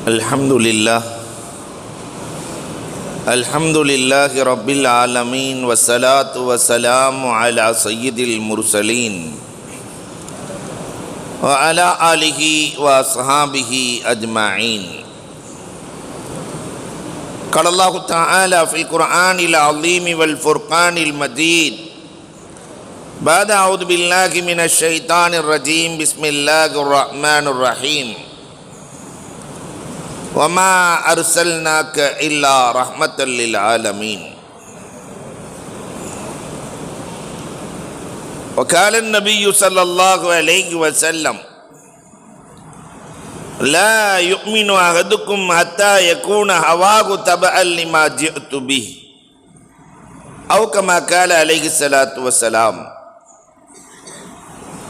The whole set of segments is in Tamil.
Alhamdulillah Rabbil Alamin wassalatu wassalamu ala sayyidil mursalin wa ala alihi wa ashabihi ajma'in. Qala Allah Ta'ala fil Qur'anil Azim wal Furqanil Majid. Ba'da a'udzu billahi minasy syaithanir rajim. Bismillahirrahmanirrahim. وَمَا أَرْسَلْنَاكَ إِلَّا رَحْمَةً لِلْعَالَمِينَ. وقال النبي صلى الله عليه وسلم لا يؤمن أحدكم حتى يكون هواه تبعا لما جئت به أو كما قال عليه الصلاة والسلام.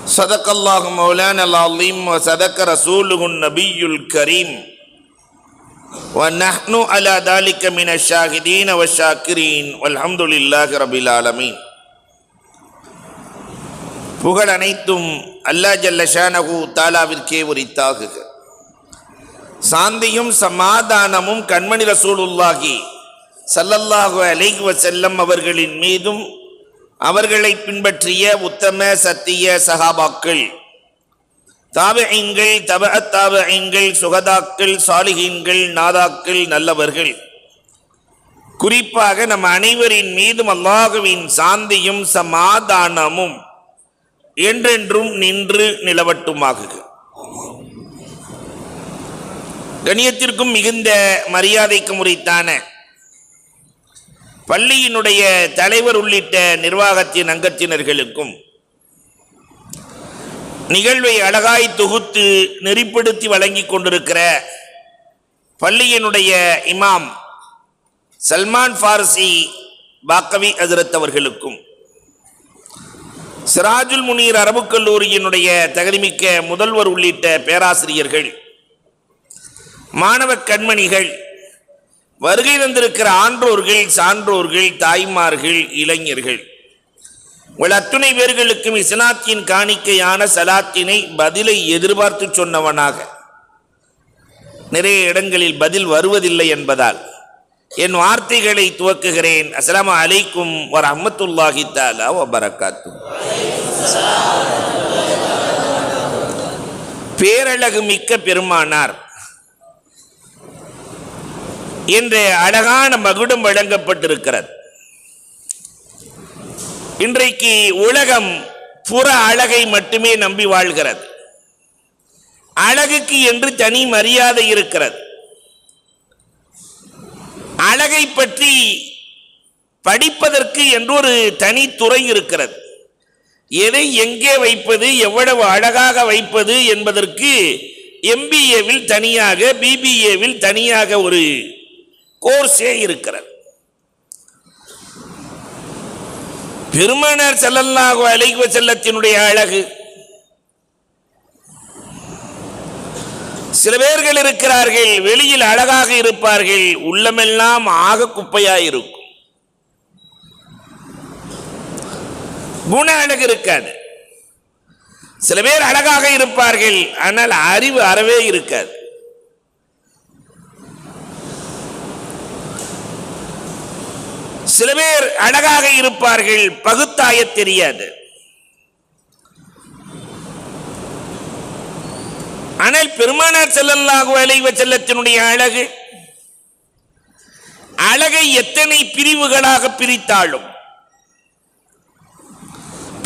صدق الله مولانا العظيم وصدق رسوله النبي الكريم وَنَحْنُ عَلَى ذَلِكَ مِنَ الشَّاهِدِينَ وَالشَّاكِرِينَ وَالْحَمْدُ لِلَّهِ رَبِّ الْعَالَمِينَ. புகழ் அனைத்தும் அல்லாஹ் ஜல்ல ஷானஹு தஆலாவிற்கே உரித்தாகுக. சாந்தியும் சமாதானமும் கண்மணி ரசூலுல்லாஹி ஸல்லல்லாஹு அலைஹி வஸல்லம் அவர்களின் மீதும் அவர்களை பின்பற்றிய உத்தம சத்திய சஹாபாக்கள், தாபிஈன்கள், தபஅத் தாபிஈன்கள், சுஹதாக்கள், சாலிஹீன்கள், நாதாக்கள், நல்லவர்கள், குறிப்பாக நம் அனைவரின் மீதும் அல்லாஹ்வின் சாந்தியும் சமாதானமும் என்றென்றும் நின்று நிலவட்டுமாகுக. கண்ணியத்திற்கும் மிகுந்த மரியாதைக்கும் உரித்தான பள்ளியினுடைய தலைவர் உள்ளிட்ட நிர்வாகத்தின் அங்கத்தினர்களுக்கும், நிகழ்வை அழகாய் தொகுத்து நெறிப்படுத்தி வழங்கி கொண்டிருக்கிற பள்ளியினுடைய இமாம் சல்மான் ஃபாரிசி பாக்கவி ஹஜ்ரத் அவர்களுக்கும், சிராஜுல் முனீர் அரபு கல்லூரியினுடைய தகுதிமிக்க முதல்வர் உள்ளிட்ட பேராசிரியர்கள், மாணவ கண்மணிகள், வருகை தந்திருக்கிற ஆன்றோர்கள், சான்றோர்கள், தாய்மார்கள், இளைஞர்கள், உங்கள் அத்துணை பேர்களுக்கும் இஸ்லாத்தின் காணிக்கையான சலாத்தினை பதிலை எதிர்பார்த்து சொன்னவனாக, நிறைய இடங்களில் பதில் வருவதில்லை என்பதால் என் வார்த்தைகளை துவக்குகிறேன். அஸ்ஸலாமு அலைக்கும் வரஹ்மத்துல்லாஹி தஆலா வபரகாத்துஹு. பேரழகு மிக்க பெருமானார் என்ற அழகான மகுடம் வழங்கப்பட்டிருக்கிறது. இன்றைக்கு உலகம் புற அழகை மட்டுமே நம்பி வாழ்கிறது. அழகுக்கு என்று தனி மரியாதை இருக்கிறது. அழகை பற்றி படிப்பதற்கு என்று ஒரு தனி துறை இருக்கிறது. எதை எங்கே வைப்பது, எவ்வளவு அழகாக வைப்பது என்பதற்கு MBAவில் தனியாக, BBAவில் தனியாக ஒரு கோர்ஸே இருக்கிறது. பெருமானார் ஸல்லல்லாஹு அலைஹி வஸல்லத்தினுடைய அழகு, சில பேர்கள் இருக்கிறார்கள் வெளியில் அழகாக இருப்பார்கள், உள்ளமெல்லாம் ஆக குப்பையாயிருக்கும். குண அழகு இருக்காது. சில பேர் அழகாக இருப்பார்கள், ஆனால் அறிவு அறவே இருக்காது. சில பேர் அழகாக இருப்பார்கள், பகுத்தாய தெரியாது. ஆனால் பெருமானார் ஸல்லல்லாஹு அலைஹி வஸல்லத்தினுடைய அழகு, அழகை எத்தனை பிரிவுகளாக பிரித்தாலும்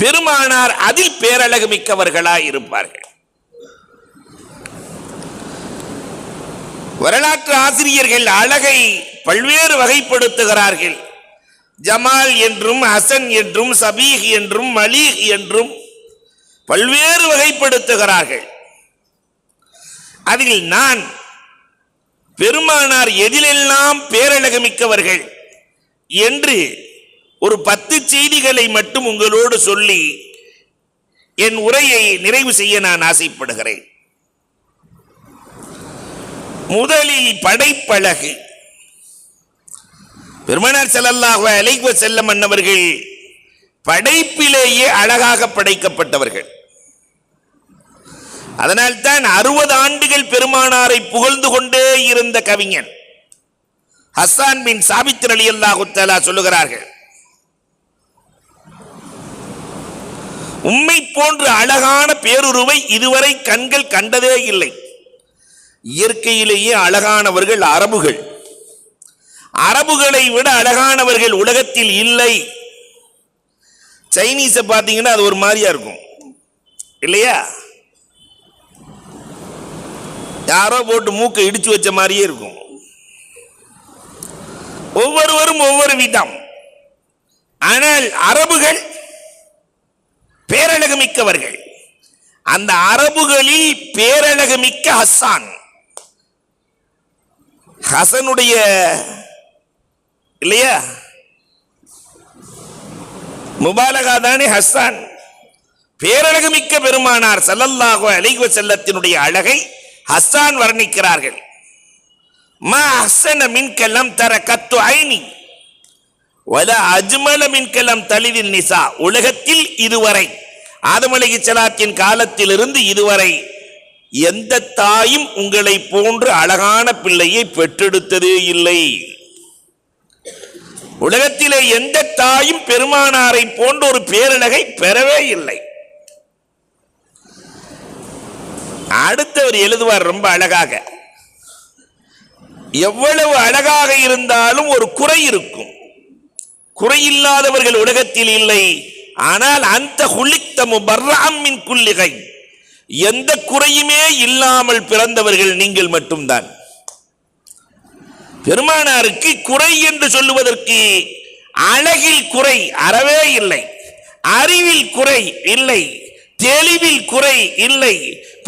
பெருமானார் அதில் பேரழகு மிக்கவர்களாய் இருப்பார்கள். வரலாற்று ஆசிரியர்கள் அழகை பல்வேறு வகைப்படுத்துகிறார்கள். ஜமால் என்றும், ஹசன் என்றும், சபீஹ் என்றும், மலீஹ் என்றும் பல்வேறு வகைப்படுத்துகிறார்கள். அதில் நான் பெருமானார் எதிலெல்லாம் பேரழகு மிக்கவர்கள் என்று ஒரு 10 செய்திகளை மட்டும் உங்களோடு சொல்லி என் உரையை நிறைவு செய்ய நான் ஆசைப்படுகிறேன். முதலில் படைப்பழகு. பெருமானார் ஸல்லல்லாஹு அலைஹி வஸல்லம் அன்னவர்கள் படைப்பிலேயே அழகாக படைக்கப்பட்டவர்கள். அதனால்தான் 60 ஆண்டுகள் பெருமானாரை புகழ்ந்து கொண்டே இருந்த கவிஞன் ஹஸ்ஸான் பின் சாபித் ரலியல்லாஹு தஆலா சொல்லுகிறார்கள், உம்மை போன்ற அழகான பேருருவை இதுவரை கண்கள் கண்டதே இல்லை. இயற்கையிலேயே அழகானவர்கள் அரபுகள். அரபுகளை விட அழகானவர்கள் உலகத்தில் இல்லை. சைனீஸை பார்த்தீங்கன்னா அது ஒரு மாதிரியா இருக்கும் இல்லையா? யாரோ போட்டு மூக்கை இடிச்சு வச்ச மாதிரியே இருக்கும். ஒவ்வொருவரும் ஒவ்வொரு விதம். ஆனால் அரபுகள் பேரழகு மிக்கவர்கள். அந்த அரபுகளில் பேரழகு மிக்க ஹஸ்ஸான், ஹசனுடைய இல்லையா முபாலகா தானே ஹஸ்ஸான். பேரழகு மிக்க பெருமானார் ஸல்லல்லாஹு அலைஹி வஸல்லத்தினுடைய அழகை ஹஸ்ஸான் வர்ணிக்கிறார்கள். மா அஹ்ஸன மின்க லம் தர கத்து ஐனி வலா அஜ்மல மின்க லம் தலிதின் நிசா. உலகத்தில் இதுவரை ஆதம் அலைஹிஸ்ஸலாத்தின் காலத்திலிருந்து இதுவரை எந்த தாயும் உங்களை போன்று அழகான பிள்ளையை பெற்றெடுத்ததே இல்லை. உலகத்திலே எந்த தாயும் பெருமானாரை போன்ற ஒரு பேரழகை பெறவே இல்லை. அடுத்தவர் எழுதுவார் ரொம்ப அழகாக, எவ்வளவு அழகாக இருந்தாலும் ஒரு குறை இருக்கும். குறையில்லாதவர்கள் உலகத்தில் இல்லை. ஆனால் அந்த குலிக்த முபர்ரஅம் மின் குல்லி கை, எந்த குறையுமே இல்லாமல் பிறந்தவர்கள் நீங்கள் மட்டும்தான். பெருமானாருக்கு குறை என்று சொல்லுவதற்கு அழகில் குறை அறவே இல்லை, அறிவில் குறை இல்லை, தெளிவில் குறை இல்லை,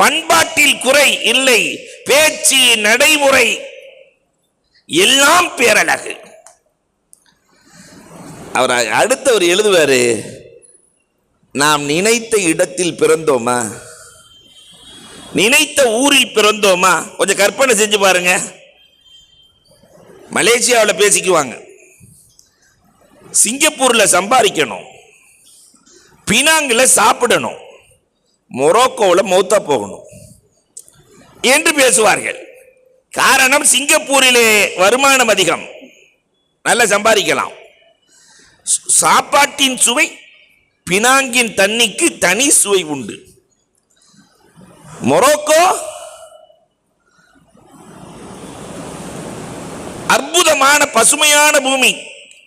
பண்பாட்டில் குறை இல்லை, பேச்சு நடைமுறை எல்லாம் பேரழகு. அவர் அடுத்தவர் எழுதுவாரு, நாம் நினைத்த இடத்தில் பிறந்தோமா, நினைத்த ஊரில் பிறந்தோமா? கொஞ்சம் கற்பனை செஞ்சு பாருங்க. மலேசியாவில் பேசிக்குவாங்க, சிங்கப்பூரில் சம்பாதிக்கணும், பினாங்கில் சாப்பிடணும், மொரோக்கோவில் மௌத்தா போகணும் என்று பேசுவார்கள். காரணம், சிங்கப்பூரிலே வருமானம் அதிகம், நல்ல சம்பாதிக்கலாம். சாப்பாட்டின் சுவை, பினாங்கின் தண்ணிக்கு தனி சுவை உண்டு. மொரோக்கோ அற்புதமான பசுமையான பூமி,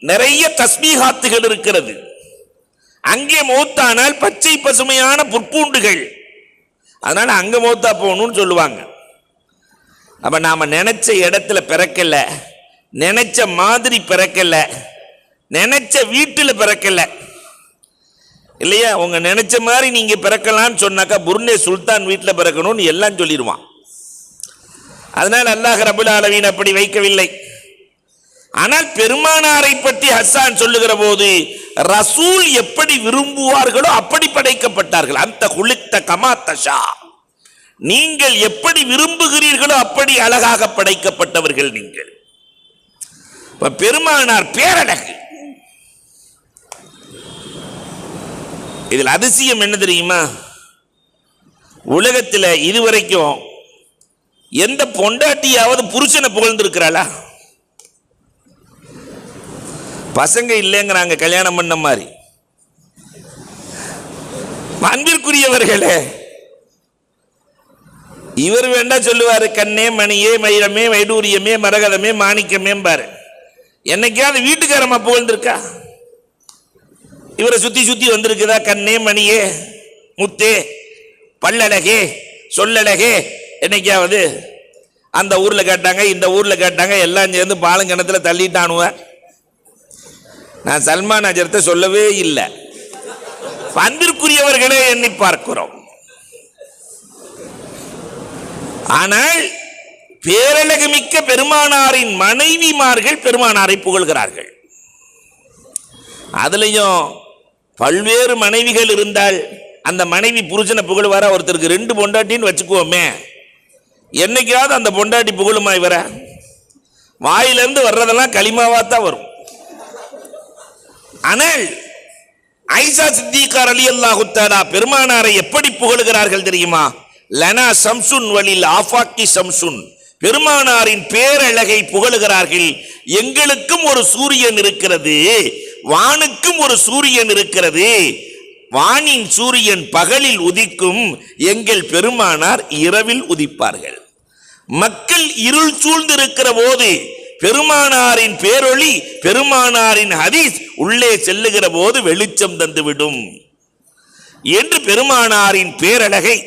நிறைய தஸ்பீஹாத்துகள் இருக்கிறது. அங்கே மௌத்தானால் பச்சை பசுமையான புற்பூண்டுகள், அதனால அங்க மௌத்தா போகணும்னு சொல்லுவாங்க. அப்ப நாம நினைச்ச இடத்துல பிறக்கல, நினைச்ச மாதிரி பிறக்கல, நினைச்ச வீட்டில் பிறக்கல இல்லையா? உங்க நினைச்ச மாதிரி நீங்க பிறக்கலாம்னு சொன்னாக்கா புர்னே சுல்தான் வீட்டில் பிறக்கணும்னு எல்லாம் சொல்லிடுவான். அதனால் அல்லாஹ் ரப்புல் ஆலமீன் அப்படி வைக்கவில்லை. ஆனால் பெருமானாரை பற்றி ஹஸ்ஸான் சொல்லுகிற போது, ரசூல் எப்படி விரும்புவார்களோ அப்படி படைக்கப்பட்டார்கள். அந்த குலிக்த கமா தஷா, நீங்கள் எப்படி விரும்புகிறீர்களோ அப்படி அழகாக படைக்கப்பட்டவர்கள் நீங்கள். பெருமானார் பேரழகு. இதில் அதிசயம் என்ன தெரியுமா? உலகத்தில் இதுவரைக்கும் எந்த பொண்டாட்டியாவது புருஷனை புகழ்ந்திருக்கிறாளா? பசங்க இல்லைங்கிறாங்க கல்யாணம் பண்ண மாதிரி. அன்பிற்குரியவர்களே, இவர் வேண்டா சொல்லுவாரு, கண்ணே மணியே மயிலமே வைடூரியமே மரகதமே மாணிக்கமே பாரு. என்னைக்காவது வீட்டுக்காரமா புகழ்ந்திருக்கா? இவரை சுத்தி சுத்தி வந்திருக்குதா? கண்ணே மணியே முத்தே பல்லழகே சொல்லழகே என்னைக்காவது? அந்த ஊர்ல கேட்டாங்க, இந்த ஊர்ல கேட்டாங்க, எல்லாம் சேர்ந்து பாலங்கிணத்துல தள்ளிட்டானுவ. நான் சல்மான் அஜரத்தை சொல்லவே இல்லை. அன்பிற்குரியவர்களே, எண்ணி பார்க்கிறோம். ஆனால் பேரழகு மிக்க பெருமானாரின் மனைவிமார்கள் பெருமானாரை புகழ்கிறார்கள். அதுலயும் பல்வேறு மனைவிகள் இருந்தால் அந்த மனைவி புருஷனை புகழ்வாரா? ஒருத்தருக்கு 2 பொண்டாட்டின்னு வச்சுக்குவோமே, என்னைக்காவது அந்த பொண்டாட்டி புகழுமா இவர? வாயிலிருந்து வர்றதெல்லாம் களிமாவா தான் வரும். ஆனால் ஆயிஷா சித்திகா ரலியல்லாஹு தஆலா பெருமானாரை எப்படி புகழுகிறார்கள் தெரியுமா? லனா சம்சுன் வலில் ஆஃபாக்கி சம்சுன், பெருமானாரின் பேரழகை புகழுகிறார்கள். எங்களுக்கும் ஒரு சூரியன் இருக்கிறது, வானுக்கும் ஒரு சூரியன் இருக்கிறது. வானின் சூரியன் பகலில் உதிக்கும், எங்கள் பெருமானார் இரவில் உதிப்பார்கள். மக்கள் இருள் சூழ்ந்திருக்கிற போது பெருமானாரின் பேரொளி, பெருமானாரின் ஹதீஸ் உள்ளே செல்லுகிற போது வெளிச்சம் தந்துவிடும் என்று பெருமானாரின் பேரழகை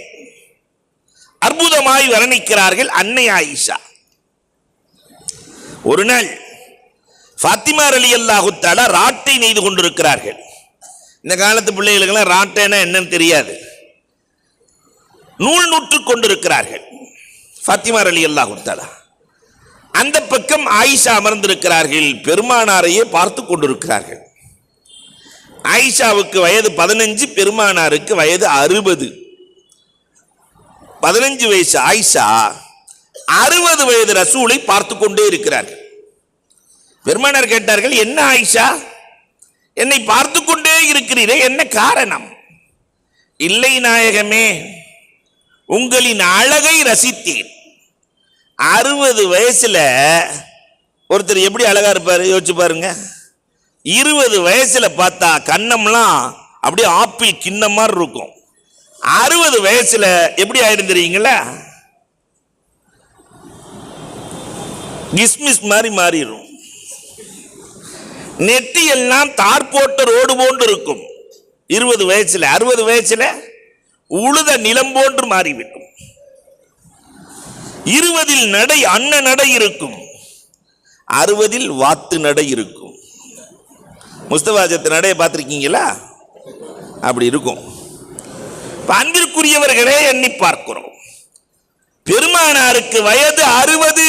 அற்புதமாய் வர்ணிக்கிறார்கள் அன்னை ஆயிஷா. ஒரு நாள் ஃபாத்திமா ரலியல்லாஹு தஆலா ராட்டை நெய்து கொண்டிருக்கிறார்கள். இந்த காலத்து பிள்ளைகளுக்கெல்லாம் ராட்டைனா என்னன்னு தெரியாது. நூல் நூற்று கொண்டிருக்கிறார்கள். ஃபாத்திமா ரலியல்லாஹு தஆலா அந்த பக்கம் ஆயிஷா அமர்ந்திருக்கிறார்கள். பெருமானாரையே பார்த்து கொண்டிருக்கிறார்கள். ஆயிஷாவுக்கு வயது 15, பெருமானாருக்கு வயது 60. 15 வயசு ஆயிஷா, 60 வயது ரசூலை பார்த்து கொண்டே இருக்கிறார்கள். பெருமானார் கேட்டார்கள், என்ன ஆயிஷா, என்னை பார்த்து கொண்டே இருக்கிறீரே, என்ன காரணம்? இல்லை நாயகமே, உங்களின் அழகை ரசித்தேன். 60 வயசுல ஒருத்தர் எப்படி அழகா இருப்பாரு யோசிச்சு பாருங்க. 20 வயசுல பார்த்தா கண்ணம்லாம் அப்படியே ஆப்பிள் கிண்ண மாதிரி இருக்கும். 60 வயசுல எப்படி ஆயிருந்துறீங்களா, கிஸ்மிஸ் மாதிரி மாறிடும். நெட்டி எல்லாம் தார் போட்ட ரோடு போன்று இருக்கும் 20 வயசுல. 60 வயசுல உழுத நிலம் போன்று மாறிவிடும். 20 நடை அன்ன நடை இருக்கும், 60 வாத்து நடை இருக்கும். முஸ்தபாஜத்து நடையை பார்த்திருக்கீங்களா? அப்படி இருக்கும். அன்பிற்குரியவர்களே, எண்ணி பார்க்கிறோம், பெருமானாருக்கு வயது 60.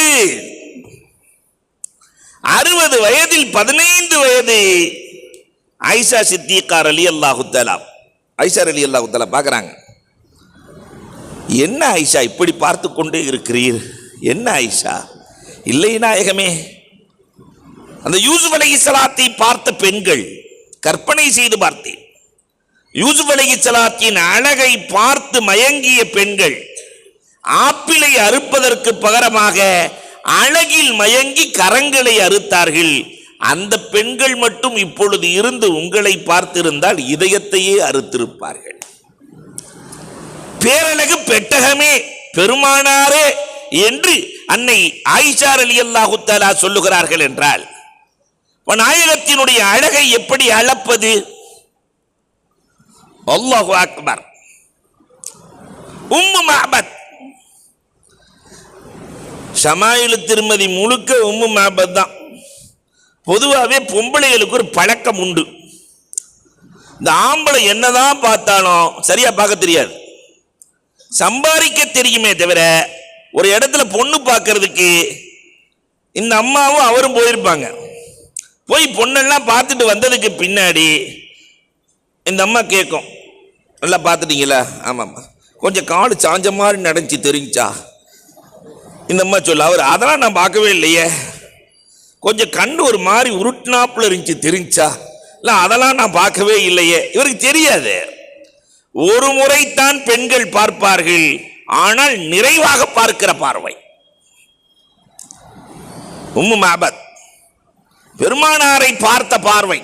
60 வயதில் 15 வயது ஆயிஷா சித்திகா ரலியல்லாஹு தஆலா, ஆயிஷா ரலியல்லாஹு தஆலா பார்க்கறாங்க. என்ன ஆயிஷா இப்படி பார்த்து கொண்டே இருக்கிறீர்? என்ன ஆயிஷா? இல்லை நாயகமே, அந்த யூசுப் அலைஹிஸ்ஸலாத்தை பார்த்த பெண்கள் கற்பனை செய்து பார்த்தேன். யூசுப் அலைஹிஸ்ஸலாத்தின் அழகை பார்த்து மயங்கிய பெண்கள் ஆப்பிளை அறுப்பதற்கு பகரமாக அழகில் மயங்கி கரங்களை அறுத்தார்கள். அந்த பெண்கள் மட்டும் இப்பொழுது இருந்து உங்களை பார்த்திருந்தால் இதயத்தையே அறுத்திருப்பார்கள். பேரழகு பெட்டகமே பெருமானாரே என்று அன்னை ஆயிஷா ரலியல்லாஹு தஆலா சொல்லுகிறார்கள் என்றால், நாயகத்தினுடைய அழகை எப்படி அளப்பது? அல்லாஹு அக்பர். உம்மு மஅபத், ஷமாயிலு திருமதி முழுக்க உம்மு மஅபத் தான். பொதுவாகவே பொம்பளைகளுக்கு ஒரு பழக்கம் உண்டு. இந்த ஆம்பளை என்னதான் பார்த்தாலும் சரியா பார்க்க தெரியாது, சம்பாதிக்க தெரியுமே தவிர ஒரு இடத்துல பொண்ணு பார்க்கறதுக்கு இந்த அம்மாவும் அவரும் போயிருப்பாங்க. போய் பொண்ணெல்லாம் பார்த்துட்டு வந்ததுக்கு பின்னாடி இந்த அம்மா கேட்கும், நல்லா பார்த்துட்டீங்களா? ஆமாம்மா. கொஞ்சம் காடு சாஞ்ச மாதிரி நடந்துச்சு தெரிஞ்சா? இந்த அம்மா சொல்ல, அவர் அதெல்லாம் நான் பார்க்கவே இல்லையே. கொஞ்சம் கண்ணு ஒரு மாதிரி உருட்டினாப்புல இருந்துச்சு தெரிஞ்சா? இல்லை அதெல்லாம் நான் பார்க்கவே இல்லையே. இவருக்கு தெரியாது. ஒரு முறைத்தான் பெண்கள் பார்ப்பார்கள், ஆனால் நிறைவாக பார்க்கிற பார்வை. உம்மு மஅபத் பெருமானாரை பார்த்த பார்வை.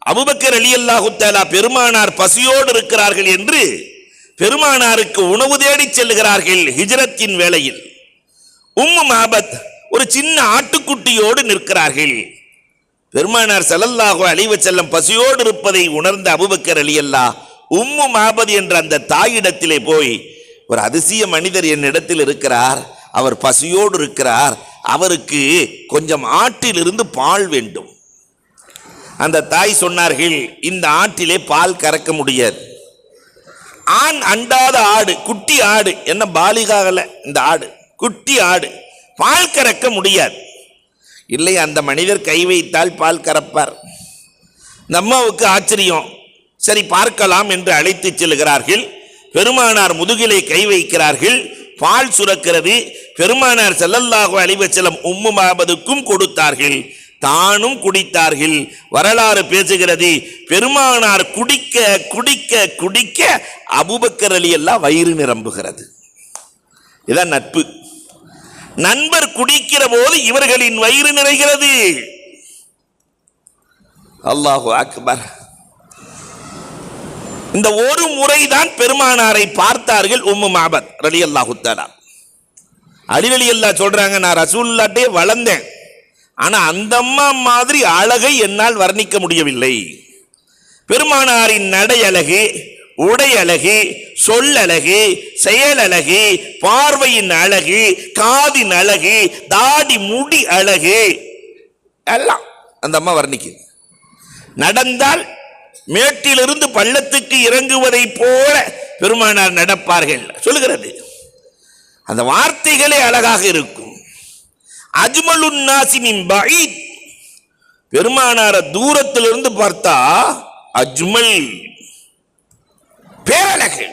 அபூபக்கர் ரலியல்லாஹு தஆலா பெருமானார் பசியோடு இருக்கிறார்கள் என்று பெருமானாருக்கு உணவு தேடி செல்லுகிறார்கள் ஹிஜ்ரத்தின் வேளையில். உம்மு மஅபத் ஒரு சின்ன ஆட்டுக்குட்டியோடு நிற்கிறார்கள். பெருமானார் ஸல்லல்லாஹு அலைஹி வஸல்லம் பசியோடு இருப்பதை உணர்ந்த அபூபக்கர் ரலியல்லாஹு உம்மு மஅபத் என்ற அந்த தாயிடத்திலே போய், ஒரு அதிசய மனிதர் என்னிடத்தில் இருக்கிறார், அவர் பசியோடு இருக்கிறார், அவருக்கு கொஞ்சம் ஆட்டிலிருந்து பால் வேண்டும். அந்த தாய் சொன்னார்கள், இந்த ஆட்டிலே பால் கறக்க முடியாது. ஆண் அண்டாத ஆடு, குட்டி ஆடு, என்ன பாலிகாகல இந்த ஆடு, குட்டி ஆடு, பால் கறக்க முடியாது. இல்லை, அந்த மனிதர் கை வைத்தால் பால் கறப்பார். இந்த அம்மாவுக்கு ஆச்சரியம். சரி பார்க்கலாம் என்று அழைத்து செல்கிறார்கள். பெருமானார் முதுகிலே கை வைக்கிறார்கள், பால் சுரக்கிறது. பெருமானார் ஸல்லல்லாஹு அலைஹி வஸல்லம் உம்மு மஅபதுக்கும் கொடுத்தார்கள். தானும் குடித்தார்கள். வரலாறு பேசுகிறது, பெருமானார் குடிக்க குடிக்க குடிக்க அபூபக்கர் ரலியல்லாஹு வயிறு நிரம்புகிறது. இதான் நட்பு. நண்பர் குடிக்கிற போது இவர்களின் வயிறு நிறைகிறது. அல்லாஹு அக்பர். இந்த ஒரு முறைதான் பெருமானாரை பார்த்தார்கள் உம்மு மாபத் ரலியல்லாஹு தஆலா. அலி ரலியல்லாஹு சொல்றாங்க, நான் ரசூலுல்லாஹ்ட்டே வளர்ந்தேன், ஆனா அந்த அம்மா மாதிரி அழகை என்னால் வர்ணிக்க முடியவில்லை. பெருமானாரின் நடை அழகு, உடை அழகு, சொல்லழகு, செயலழகு, பார்வையின் அழகு, காதின் அழகு, தாடி முடி அழகு எல்லாம் அந்த அம்மா வர்ணிக்கு. நடந்தால் மேட்டிலிருந்து பள்ளத்துக்கு இறங்குவதை போல பெருமானார் நடப்பார்கள் சொல்லுகிறது. அந்த வார்த்தைகளே அழகாக இருக்கும். அஜ்மலுன் நாஸி மின் பஈத், பெருமானார தூரத்திலிருந்து பார்த்தா அஜ்மல் பேரழகு.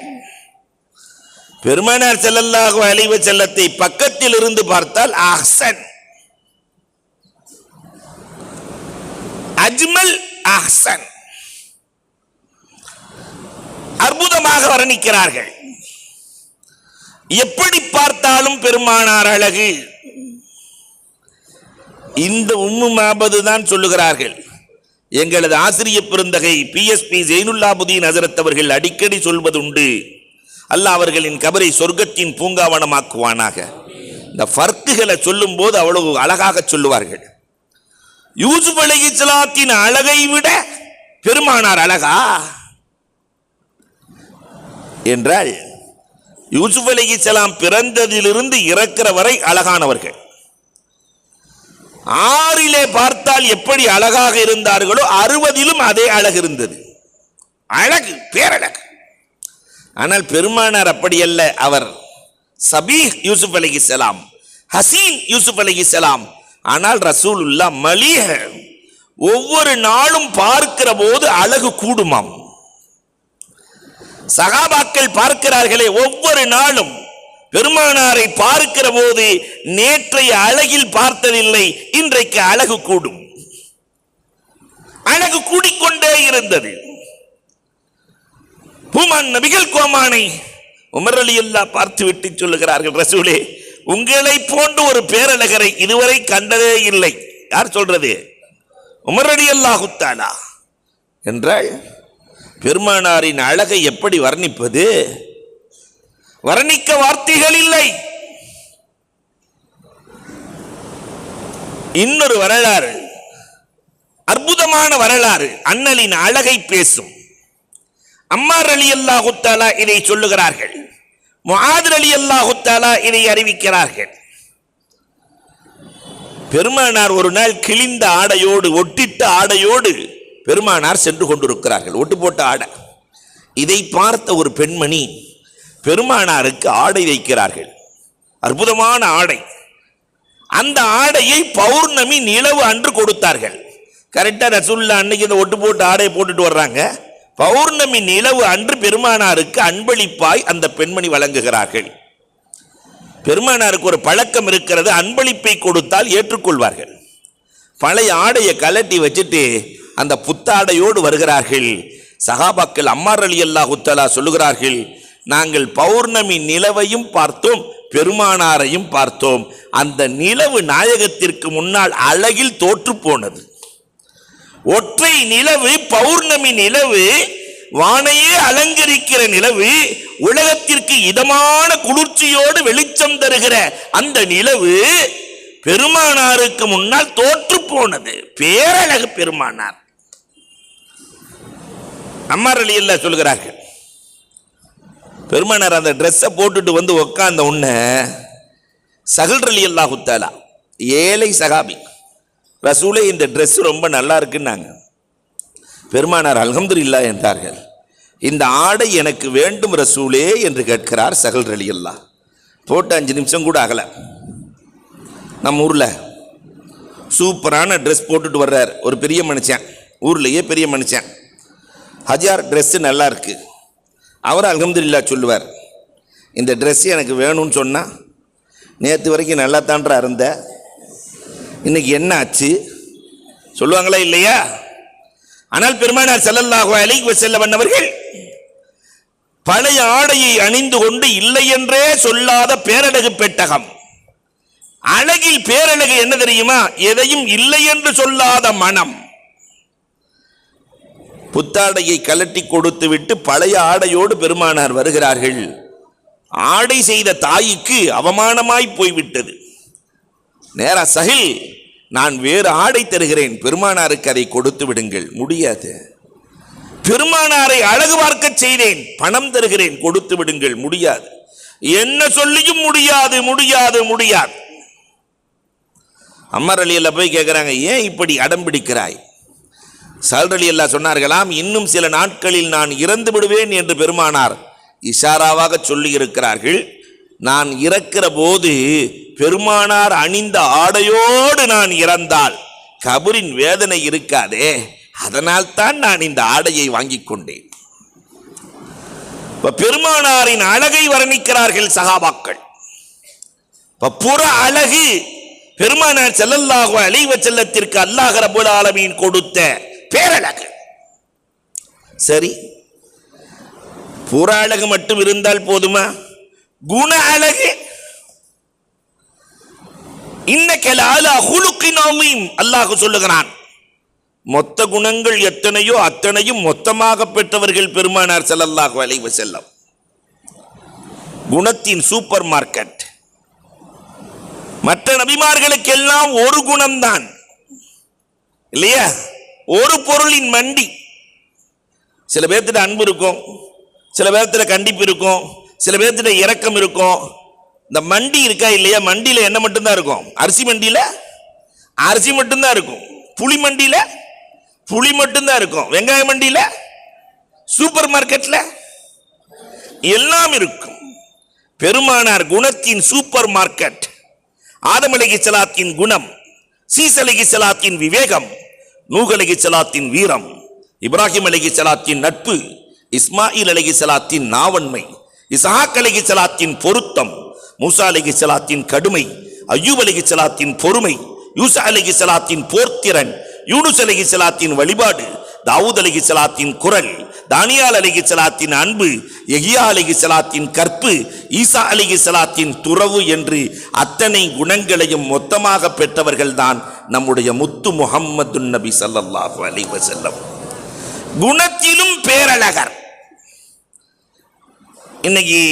பெருமானார் ஸல்லல்லாஹு அலைஹி வஸல்லத்தை பக்கத்தில் இருந்து பார்த்தால் அஹ்சன், அஜ்மல் அஹ்சன், அற்புதமாக வர்ணிக்கிறார்கள். எப்படி பார்த்தாலும் பெருமானார் அழகு. இந்த உம்மு மாபது தான் சொல்லுகிறார்கள். எங்களது ஆசிரியர் பெருந்தகை PSP ஜெயினுல்லாபுதீன் ஹஜரத் அவர்கள் அடிக்கடி சொல்வதுண்டு, அல்லாஹ் அவர்களின் கபரை சொர்க்கத்தின் பூங்காவனமாக்குவானாக. இந்த ஃபர்க்குகளை சொல்லும் போது அவ்வளவு அழகாக சொல்லுவார்கள். யூசுப் அலைஹிஸ்ஸலாத்தின் அழகை விட பெருமானார் அழகா என்றால், யூசுப் அலைஹிஸ்ஸலாம் பிறந்ததிலிருந்து இறக்கிற வரை அழகானவர்கள். 6 பார்த்தால் எப்படி அழகாக இருந்தார்களோ 60 அதே அழகு இருந்தது. அழகு, பேரழகு. ஆனால் பெருமானார் அப்படி அல்ல. அவர் சபீஹ் யூசுப் அலைஹிஸ்ஸலாம், ஹசீன் யூசுப் அலைஹிஸ்ஸலாம். ஆனால் ரசூலுல்லாஹ் மலீஹ், ஒவ்வொரு நாளும் பார்க்கிற போது அழகு கூடுமாம். சகாபாக்கள் பார்க்கிறார்களே, ஒவ்வொரு நாளும் பெருமானாரை பார்க்கிற போது நேற்றைய அழகில் பார்த்ததில்லை, இன்றைக்கு அழகு கூடும். அழகு கூடிக்கொண்டே இருந்தது. பூமான் நபிகள் கோமானை உமர் ரலியல்லாஹு பார்த்து விட்டு சொல்லுகிறார்கள், ரசூலே, உங்களை போன்ற ஒரு பேரழகரை இதுவரை கண்டதே இல்லை. யார் சொல்றது? உமர் ரலியல்லாஹு தஆலா. என்றால் பெருமானாரின் அழகை எப்படி வர்ணிப்பது? வர்ணிக்க வார்த்தைகள் இல்லை. இன்னொரு வரலாறு, அற்புதமான வரலாறு, அண்ணலின் அழகை பேசும். அம்மார் ரலியல்லாஹு தஆலா இதை சொல்லுகிறார்கள், முஆத் ரலியல்லாஹு தஆலா இதை அறிவிக்கிறார்கள். பெருமானார் ஒரு நாள் கிழிந்த ஆடையோடு, ஒட்டிட்ட ஆடையோடு பெருமானார் சென்று கொண்டிருக்கிறார்கள். ஒட்டு போட்ட ஆடை. இதை பார்த்த ஒரு பெண்மணி பெருமானாருக்கு ஆடை வைக்கிறார்கள். அற்புதமான ஆடை. அந்த ஆடையை பௌர்ணமி நிலவு அன்று கொடுத்தார்கள். கரெக்டா ரசூலுல்லாஹ் அன்னைக்கு இந்த ஒட்டு போட்டு ஆடையை போட்டுட்டு வர்றாங்க. பௌர்ணமி நிலவு அன்று பெருமானாருக்கு அன்பளிப்பாய் அந்த பெண்மணி வழங்குகிறார்கள். பெருமானாருக்கு ஒரு பழக்கம் இருக்கிறது, அன்பளிப்பை கொடுத்தால் ஏற்றுக்கொள்வார்கள். பழைய ஆடையை கலட்டி வச்சுட்டு அந்த புத்தாடையோடு வருகிறார்கள். சஹாபாக்கள் அம்மார் ரலியல்லாஹு தஆலா சொல்லுகிறார்கள், நாங்கள் பௌர்ணமி நிலவையும் பார்த்தோம், பெருமானாரையும் பார்த்தோம். அந்த நிலவு நாயகத்திற்கு முன்னால் அழகில் தோற்று போனது. ஒற்றை நிலவு, பௌர்ணமி நிலவு, வானையே அலங்கரிக்கிற நிலவு, உலகத்திற்கு இதமான குளிர்ச்சியோடு வெளிச்சம் தருகிற அந்த நிலவு பெருமானாருக்கு முன்னால் தோற்று போனது. பேரழகு பெருமானார். அம்மார் ரலியல்லாஹு சொல்கிறார்கள், பெருமானார் அந்த ட்ரெஸ்ஸை போட்டுட்டு வந்து உட்கார்ந்த உடனே சஹல் ரலியல்லாஹு தஆலா, ஏழை சகாபி, ரசூலே இந்த ட்ரெஸ் ரொம்ப நல்லா இருக்குன்னாங்க. பெருமானார் அல்ஹம்துலில்லாஹ் என்றார்கள். இந்த ஆடை எனக்கு வேண்டும் ரசூலே என்று கேட்கிறார் சஹல் ரலியல்லாஹு. போட்டு 5 நிமிஷம் கூட ஆகல. நம்ம ஊரில் சூப்பரான ட்ரெஸ் போட்டுட்டு வர்றார் ஒரு பெரிய மனுஷன், ஊர்லேயே பெரிய மனுஷன். ஹஜார் ட்ரெஸ்ஸு நல்லா இருக்கு. அவர் அல்ஹம்துலில்லாஹ் சொல்லுவார், இந்த ட்ரெஸ் எனக்கு வேணும்னு சொன்னால், நேற்று வரைக்கும் நல்லா தான்றா இருந்த, இன்னைக்கு என்ன ஆச்சு சொல்லுவாங்களா இல்லையா? ஆனால் பெருமானார் ஸல்லல்லாஹு அலைஹி வஸல்லம் அவர்கள் பழைய ஆடையை அணிந்து கொண்டு இல்லை என்றே சொல்லாத பேரழகு பெட்டகம். அழகில் பேரழகு என்ன தெரியுமா? எதையும் இல்லை என்று சொல்லாத மனம். புத்தாடையை கலட்டி கொடுத்து விட்டு பழைய ஆடையோடு பெருமானார் வருகிறார்கள். ஆடை செய்த தாய்க்கு அவமானமாய் போய்விட்டது. நேரா சஹில், நான் வேறு ஆடை தருகிறேன், பெருமானாருக்கு அதை கொடுத்து விடுங்கள். முடியாது. பெருமானாரை அழகு பார்க்க செய்தேன், பணம் தருகிறேன், கொடுத்து விடுங்கள். முடியாது. என்ன சொல்லியும் முடியாது முடியாது முடியாது. அம்மர் அலியல்லா போய் கேட்கிறாங்க, ஏன் இப்படி அடம் பிடிக்கிறாய்? சஹல் ரலியல்லாஹு சொன்னார்களாம், இன்னும் சில நாட்களில் நான் இறந்து விடுவேன் என்று பெருமானார் இஷாராவாக சொல்லி இருக்கிறார்கள். நான் இறக்கிற போது பெருமானார் அணிந்த ஆடையோடு நான் இறந்தால் கபரின் வேதனை இருக்காதே, அதனால் தான் நான் இந்த ஆடையை வாங்கிக் கொண்டேன். பெருமானாரின் அழகை வர்ணிக்கிறார்கள் சஹாபாக்கள். புற அழகு பெருமானார் ஸல்லல்லாஹு அலைஹி வஸல்லத்திற்கு அல்லாஹ் ரப்பல் ஆலமீன் கொடுத்த பேரழகு. சரி, புற அழகு மட்டும் இருந்தால் போதுமா? குண அழகு. இன்னக லஅலா ஹுலுகின் அஸீம் அல்லாஹ் சொல்லுகிறான். மொத்த குணங்கள் எத்தனையோ அத்தனையும் மொத்தமாக பெற்றவர்கள் பெருமானார் ஸல்லல்லாஹு அலைஹி வஸல்லம். குணத்தின் சூப்பர் மார்க்கெட். மற்ற நபிமார்களுக்கெல்லாம் ஒரு குணம்தான் இல்லையா? ஒரு பொருளின் மண்டி. சில பேர்த்திட்ட அன்பு இருக்கும், சில பேர்த்திட்ட கண்டிப்பு இருக்கும், சில பேர்த்திட்ட இரக்கம் இருக்கும். இந்த மண்டி இருக்கா இல்லையா? மண்டியில என்ன மட்டும்தான் இருக்கும்? அரிசி மண்டியில அரிசி மட்டும்தான் இருக்கும். புளி மண்டியில புளி மட்டும்தான் இருக்கும். வெங்காய மண்டியில, சூப்பர் மார்க்கெட்ல எல்லாம் இருக்கும். பெருமானார் குணத்தின் சூப்பர் மார்க்கெட். ஆதம் அலைஹிஸ்ஸலாத்தின் குணம், சீஸ் அலைஹிஸ்ஸலாத்தின் விவேகம், நூஹ் அலைஹிஸ்ஸலாத்தின் வீரம், இப்ராஹிம் அலைஹிஸ்ஸலாத்தின் நட்பு, இஸ்மாயில் அலைஹிஸ்ஸலாத்தின் நாவன்மை, இஸ்ஹாக் அலைஹிஸ்ஸலாத்தின் பொருத்தம், மூசா அலைஹிஸ்ஸலாத்தின் கடுமை, அய்யூப் அலைஹிஸ்ஸலாத்தின் பொறுமை, யூசா அலைஹிஸ்ஸலாத்தின் போர்த்திறன், யூனுஸ் அலைஹிஸ்ஸலாத்தின் வழிபாடு, தாவூத் அலைஹிஸ்ஸலாத்தின் குரல், தானியால் அலைஹிஸ்ஸலாத்தின் அன்பு, யஹ்யா அலைஹிஸ்ஸலாத்தின் கற்பு, ஈசா அலைஹிஸ்ஸலாத்தின் துறவு என்று அத்தனை குணங்களையும் மொத்தமாக பெற்றவர்கள் தான் நம்முடைய முத்து முஹம்மது நபி ஸல்லல்லாஹு அலைஹி வஸல்லம். குணத்திலும் பேரழகர். இன்னைக்கு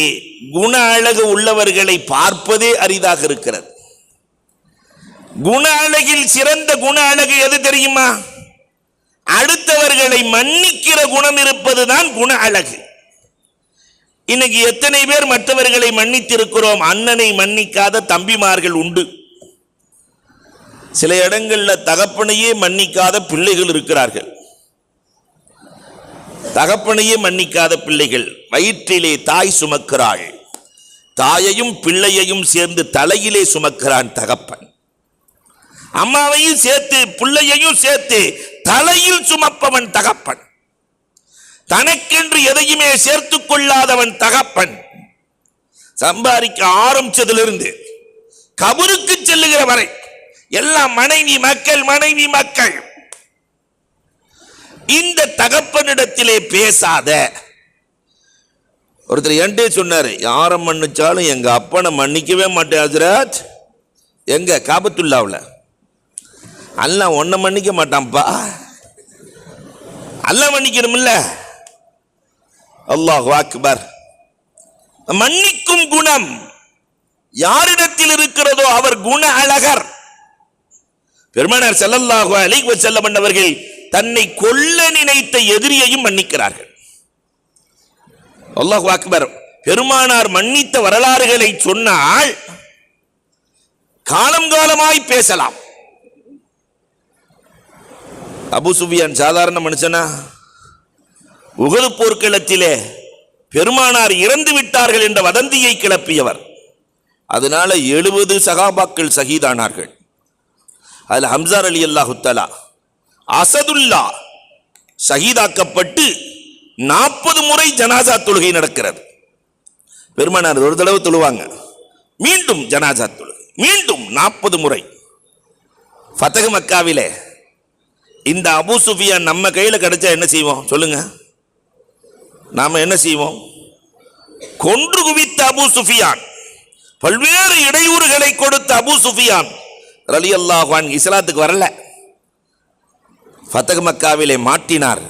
குண அழகு உள்ளவர்களை பார்ப்பதே அரிதாக இருக்கிறது. குண அழகில் சிறந்த குண அழகு எது தெரியுமா? அடுத்தவர்களை மன்னிக்கிற குணம் இருப்பதுதான் குண அழகு. இன்னைக்கு எத்தனை பேர் மற்றவர்களை மன்னித்திருக்கிறோம்? அண்ணனை மன்னிக்காத தம்பிமார்கள் உண்டு. சில இடங்கள்ல தகப்பனையே மன்னிக்காத பிள்ளைகள் இருக்கிறார்கள். தகப்பனையே மன்னிக்காத பிள்ளைகள். வயிற்றிலே தாய் சுமக்கிறாள், தாயையும் பிள்ளையையும் சேர்ந்து தலையிலே சுமக்கிறான் தகப்பன். அம்மாவையும் சேர்த்து பிள்ளையையும் சேர்த்து தலையில் சுமப்பவன் தகப்பன். தனக்கென்று எதையுமே சேர்த்துக் கொள்ளாதவன் தகப்பன். சம்பாதிக்க ஆரம்பிச்சதிலிருந்து கபருக்கு செல்லுகிற வரை எல்லாம் மனைவி மக்கள், மனைவி மக்கள். இந்த தகப்பனிடத்திலே பேசாத ஒருத்தர் என்கிட்ட சொன்னாரு, யாரை மன்னிச்சாலும் எங்க அப்பனை மன்னிக்கவே மாட்டேன் ஹஜ்ரத். எங்க காபத்துல்லாவுல அல்லாஹ் ஒன்ன மன்னிக்க மாட்டான்ப்பா, அல்லாஹ் மன்னிக்கணும்ல. அல்லாஹு அக்பர். மன்னிக்கும் குணம் யாரிடத்தில் இருக்கிறதோ அவர் குண அழகர். பெருமானார் ஸல்லல்லாஹு அலைஹி வஸல்லம் அவர்கள் தன்னை கொல்ல நினைத்த எதிரியையும் மன்னிக்கிறார்கள். அல்லாஹு அக்பர். பெருமானார் மன்னித்த வரலாறுகளை சொன்னால் காலம் காலமாய் பேசலாம். அபு சுஃபியான் சாதாரண மனுஷனா? உஹது போர்க்களத்திலே பெருமானார் இறந்து விட்டார்கள் என்ற வதந்தியை கிளப்பியவர். அதனால 70 சகாபாக்கள் ஷஹீதானார்கள். அதில் ஹம்ஸா ரலியல்லாஹு தஆலா அசதுல்லா ஷஹீதாக்கப்பட்டு 40 முறை ஜனாசா தொழுகை நடக்கிறது. பெருமானார் ஒரு தடவை தொழுவாங்க, மீண்டும் ஜனாசா தொழுகை, மீண்டும் 40 முறை. ஃபதஹ் மக்காவிலே இந்த அபூ சுஃபியான் நம்ம கையில் கிடைச்சா என்ன செய்வோம் சொல்லுங்க? நாம என்ன செய்வோம்? கொன்று குவித்த அபூ சுஃபியான், பல்வேறு இடையூறுகளை கொடுத்த அபூ சுஃபியான் ரலியல்லாஹு அன்ஹு இஸ்லாத்துக்கு வரல. ஃபத்ஹ் மக்காவிலே மாட்டினார்.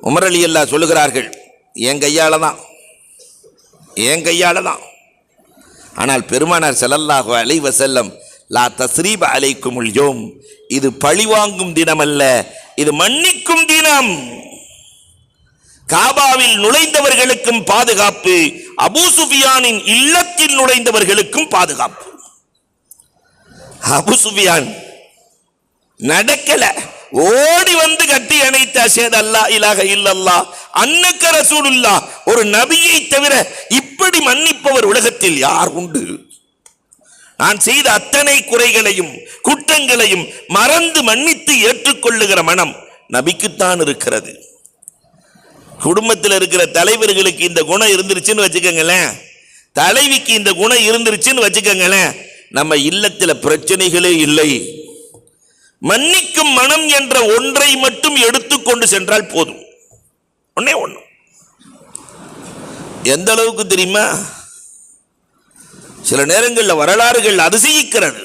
உமர் ரலியல்லாஹு சொல்லுகிறார்கள், என் கையால தான். ஆனால் பெருமானார் ஸல்லல்லாஹு அலைஹி வஸல்லம், லா தஸ்ரீப அலைக்குமுல் யௌம், இது பழிவாங்கும் தினம் அல்ல, இது மன்னிக்கும் தினம். காபாவில் நுழைந்தவர்களுக்கும் பாதுகாப்பு, அபூ சுஃபியானின் இல்லத்தில் நுழைந்தவர்களுக்கும் பாதுகாப்பு. அபூ சுஃபியான் நடக்கல, ஓடி வந்து கட்டி அணைத்த அஷ்ஹது அல்லா இலாஹ இல்லல்லாஹ் அன்னக ரசூலுல்லாஹ், ஒரு நபியை தவிர இப்படி மன்னிப்பவர் உலகத்தில் யார் உண்டு? நான் செய்த அத்தனை குறைகளையும் குற்றங்களையும் மறந்து மன்னித்து ஏற்றுக்கொள்ளுகிற மனம் நபிக்குத்தான் இருக்கிறது. குடும்பத்தில் இருக்கிற தலைவர்களுக்கு இந்த குணம் இருந்துருச்சுன்னு வச்சுக்கோங்களேன், தலைவிக்கு இந்த குணம் இருந்துருச்சுன்னு வச்சுக்கோங்களேன், நம்ம இல்லத்தில் பிரச்சனைகளே இல்லை. மன்னிக்கும் மனம் என்ற ஒன்றை மட்டும் எடுத்துக்கொண்டு சென்றால் போதும். ஒன்னே ஒன்று. எந்த அளவுக்கு தெரியுமா? சில நேரங்களில் வரலாறுகள் அதிசயிக்கிறது.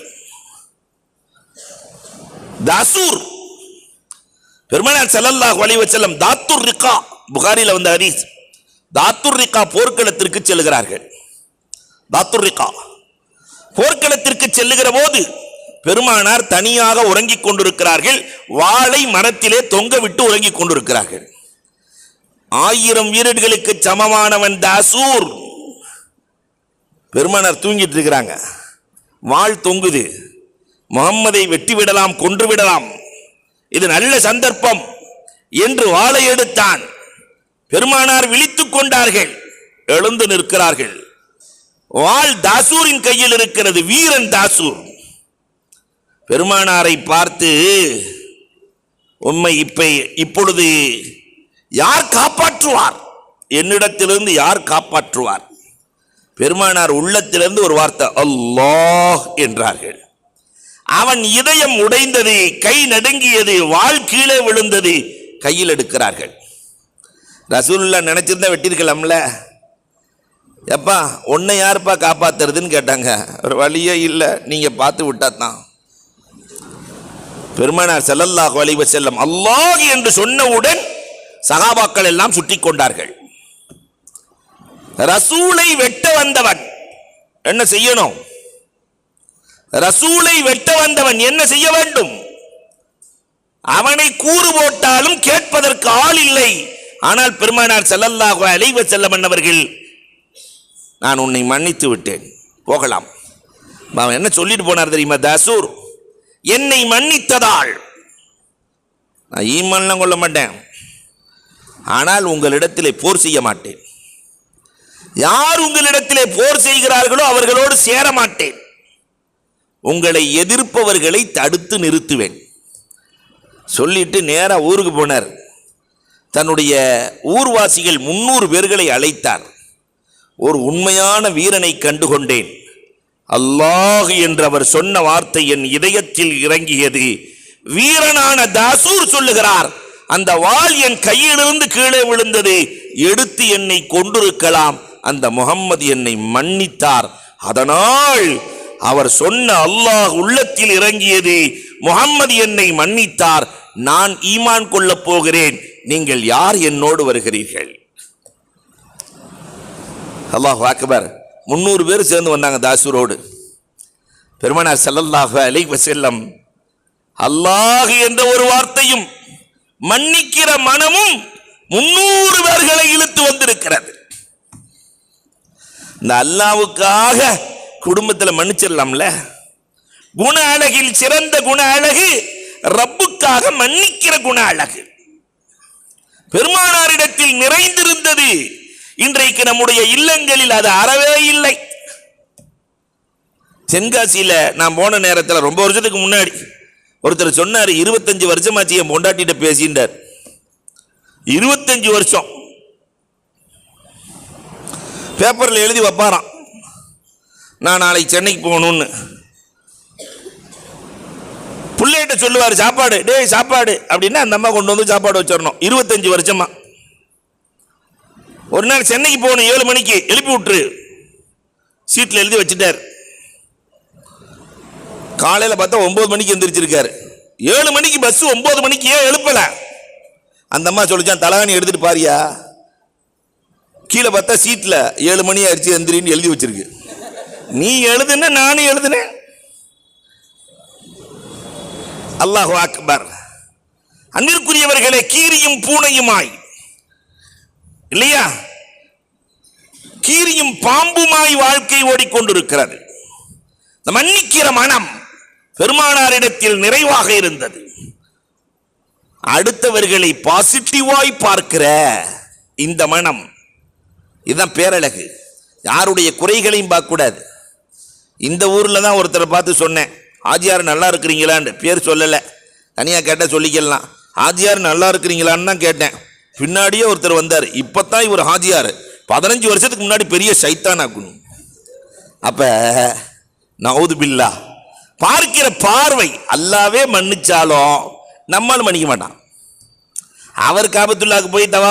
தாசூர், பெருமானார் ஸல்லல்லாஹு அலைஹி வஸல்லம் தாத்துர் ரிகா, புகாரில வந்த ஹதீஸ், தாத்துர் ரிகா போர்க்களத்திற்கு செல்கிறார்கள். தாத்துர் ரிகா போர்க்களத்திற்கு செல்லுகிற போது பெருமானார் தனியாக உறங்கிக் கொண்டிருக்கிறார்கள். வாளை மரத்திலே தொங்க விட்டு உறங்கிக் கொண்டிருக்கிறார்கள். 1000 வீரர்களுக்கு சமமானவன் தாசூர். பெருமானார் தூங்கிட்டு இருக்கிறாங்க, வாள் தொங்குது. முகம்மதை வெட்டி விடலாம், கொன்று விடலாம், இது நல்ல சந்தர்ப்பம் என்று வாளை எடுத்தான். பெருமானார் விழித்துக் கொண்டார்கள், எழுந்து நிற்கிறார்கள். வாள் தாசூரின் கையில் இருக்கிறது, வீரன் தாசூர். பெருமானாரை பார்த்து, உம்மை இப்பொழுது யார் காப்பாற்றுவார்? என்னிடத்திலிருந்து யார் காப்பாற்றுவார்? பெருமானார் உள்ளத்திலிருந்து ஒரு வார்த்தை அல்லாஹ் என்றார்கள். அவன் இதயம் உடைந்தது, கை நடுங்கியது, வாள் கீழே விழுந்தது. கையில் எடுக்கிறார்கள். ரசூலுல்லாஹ் நினைச்சிருந்தா வெட்டிருக்கலாம்ல. எப்பா உன்னை யாருப்பா காப்பாத்துறதுன்னு கேட்டாங்க. ஒரு வழியே இல்லை, நீங்க பார்த்து விட்டாதான். பெருமானார் ஸல்லல்லாஹு அலைஹி வஸல்லம் அல்லாஹ் என்று சொன்னவுடன் சஹாபாக்கள் எல்லாம் சுட்டி கொண்டார்கள். ரசூலை வெட்ட வந்தவன் என்ன செய்யணும்? ரசூலை வெட்ட வந்தவன் என்ன செய்ய வேண்டும்? அவனை கூறு போட்டாலும் கேட்பதற்கு ஆள் இல்லை. ஆனால் பெருமானார் ஸல்லல்லாஹு அலைஹி வஸல்லம் அவர்கள், நான் உன்னை மன்னித்து விட்டேன், போகலாம். அவன் என்ன சொல்லிட்டு போனார் தெரியுமா? தாசூர், என்னை மன்னித்ததால் நான் ஈமான்லாம் கொள்ள மாட்டேன், ஆனால் உங்களிடத்திலே போர் செய்ய மாட்டேன். யார் உங்களிடத்திலே போர் செய்கிறார்களோ அவர்களோடு சேர மாட்டேன். உங்களை எதிர்ப்பவர்களை தடுத்து நிறுத்துவேன் சொல்லிட்டு நேரா ஊருக்கு போனார். தன்னுடைய ஊர்வாசிகள் 300 பேர்களை அழைத்தார். ஒரு உண்மையான வீரனை கண்டுகொண்டேன். அல்லாஹ் என்று அவர் சொன்ன வார்த்தை என் இதயத்தில் இறங்கியது. வீரனான தாசூர் சொல்லுகிறார், அந்த வாள் என் கையிலிருந்து கீழே விழுந்தது, எடுத்து என்னை கொண்டிருக்கலாம். அந்த முகம்மது என்னை மன்னித்தார். அதனால் அவர் சொன்ன அல்லாஹ் உள்ளத்தில் இறங்கியது, முகம்மது என்னை மன்னித்தார், நான் ஈமான் கொள்ளப் போகிறேன், நீங்கள் யார் என்னோடு வருகிறீர்கள்? அல்லாஹு அக்பர். 300 பேர் சேர்ந்து வந்தாங்க தாசூரோடு. பெருமானார் ஸல்லல்லாஹு அலைஹி வஸல்லம் அல்லாஹ் என்ற ஒரு வார்த்தையும் மன்னிக்கிற மனமும் 300 பேர்களை இழுத்து வந்திருக்கிறது. இந்த அல்லாஹ்வுக்காக குடும்பத்தில் மன்னிச்சிடலாம்ல. குண அழகில் சிறந்த குண அழகு ரப்புக்காக மன்னிக்கிற குண அழகு பெருமானாரிடத்தில் நிறைந்திருந்தது. இன்றைக்கு நம்முடைய இல்லங்களில் அது அறவே இல்லை. தென்காசியில் நான் போன நேரத்தில் ரொம்ப வருஷத்துக்கு முன்னாடி ஒருத்தர் சொன்னார், 25 வருஷமாச்சு என் பொண்டாட்டிட்ட பேசிட்டார். 25 வருஷம் பேப்பரில் எழுதி வைப்பாராம், நான் நாளைக்கு சென்னைக்கு போகணும்னு. பிள்ளைகிட்ட அம்மாட்ட சொல்லுவார் சாப்பாடு, டேய் சாப்பாடு அப்படின்னா அந்த அம்மா கொண்டு வந்து சாப்பாடு வச்சிடணும். 25 வருஷமா. ஒரு நாள் சென்னைக்கு போகணும், 7 மணிக்கு எழுப்பி விட்டுரு, சீட்டில் எழுதி வச்சுட்டார். காலையில் பார்த்தா 9 மணிக்கு எந்திரிச்சிருக்காரு. 7 மணிக்கு பஸ், 9 மணிக்கு ஏன் எழுப்பல? அந்த அம்மா சொல்லிச்சான், தலகாணி எடுத்துட்டு பாரியா. கீழே பார்த்தா சீட்டில் 7 மணி ஆயிடுச்சு எந்திரின்னு எழுதி வச்சிருக்கு. நீ எழுதுன, நானும் எழுதுனேன். அல்லாஹு அக்பர். அன்பிற்குரியவர்களே, கீரியும் பூனையுமாய் இல்லையா, கீரியும் பாம்புமாய் வாழ்க்கை ஓடிக்கொண்டிருக்கிறது. இந்த மன்னிக்கிற மனம் பெருமானாரிடத்தில் நிறைவாக இருந்தது. அடுத்தவர்களை பாசிட்டிவாய் பார்க்கிற இந்த மனம், இதுதான் பேரழகு. யாருடைய குறைகளையும் பார்க்க கூடாது. இந்த ஊர்ல தான் ஒருத்தரை பார்த்து சொன்னேன், ஆஜியார் நல்லா இருக்கிறீங்களான்னு. பேர் சொல்லலை, தனியாக கேட்டால் சொல்லிக்கலாம். ஆஜியார் நல்லா இருக்கிறீங்களான்னு தான் கேட்டேன். பின்னாடியே ஒருத்தர் வந்தார். இப்போத்தான் இவர் ஹாஜியார், 15 வருஷத்துக்கு முன்னாடி பெரிய சைத்தானாக்கணும். அப்போ நவுது பில்லா, பார்க்கிற பார்வை அல்லாவே மன்னிச்சாலும் நம்மளும் மன்னிக்க மாட்டான். அவர் காபத்துல்லாக்கு போய் தவா,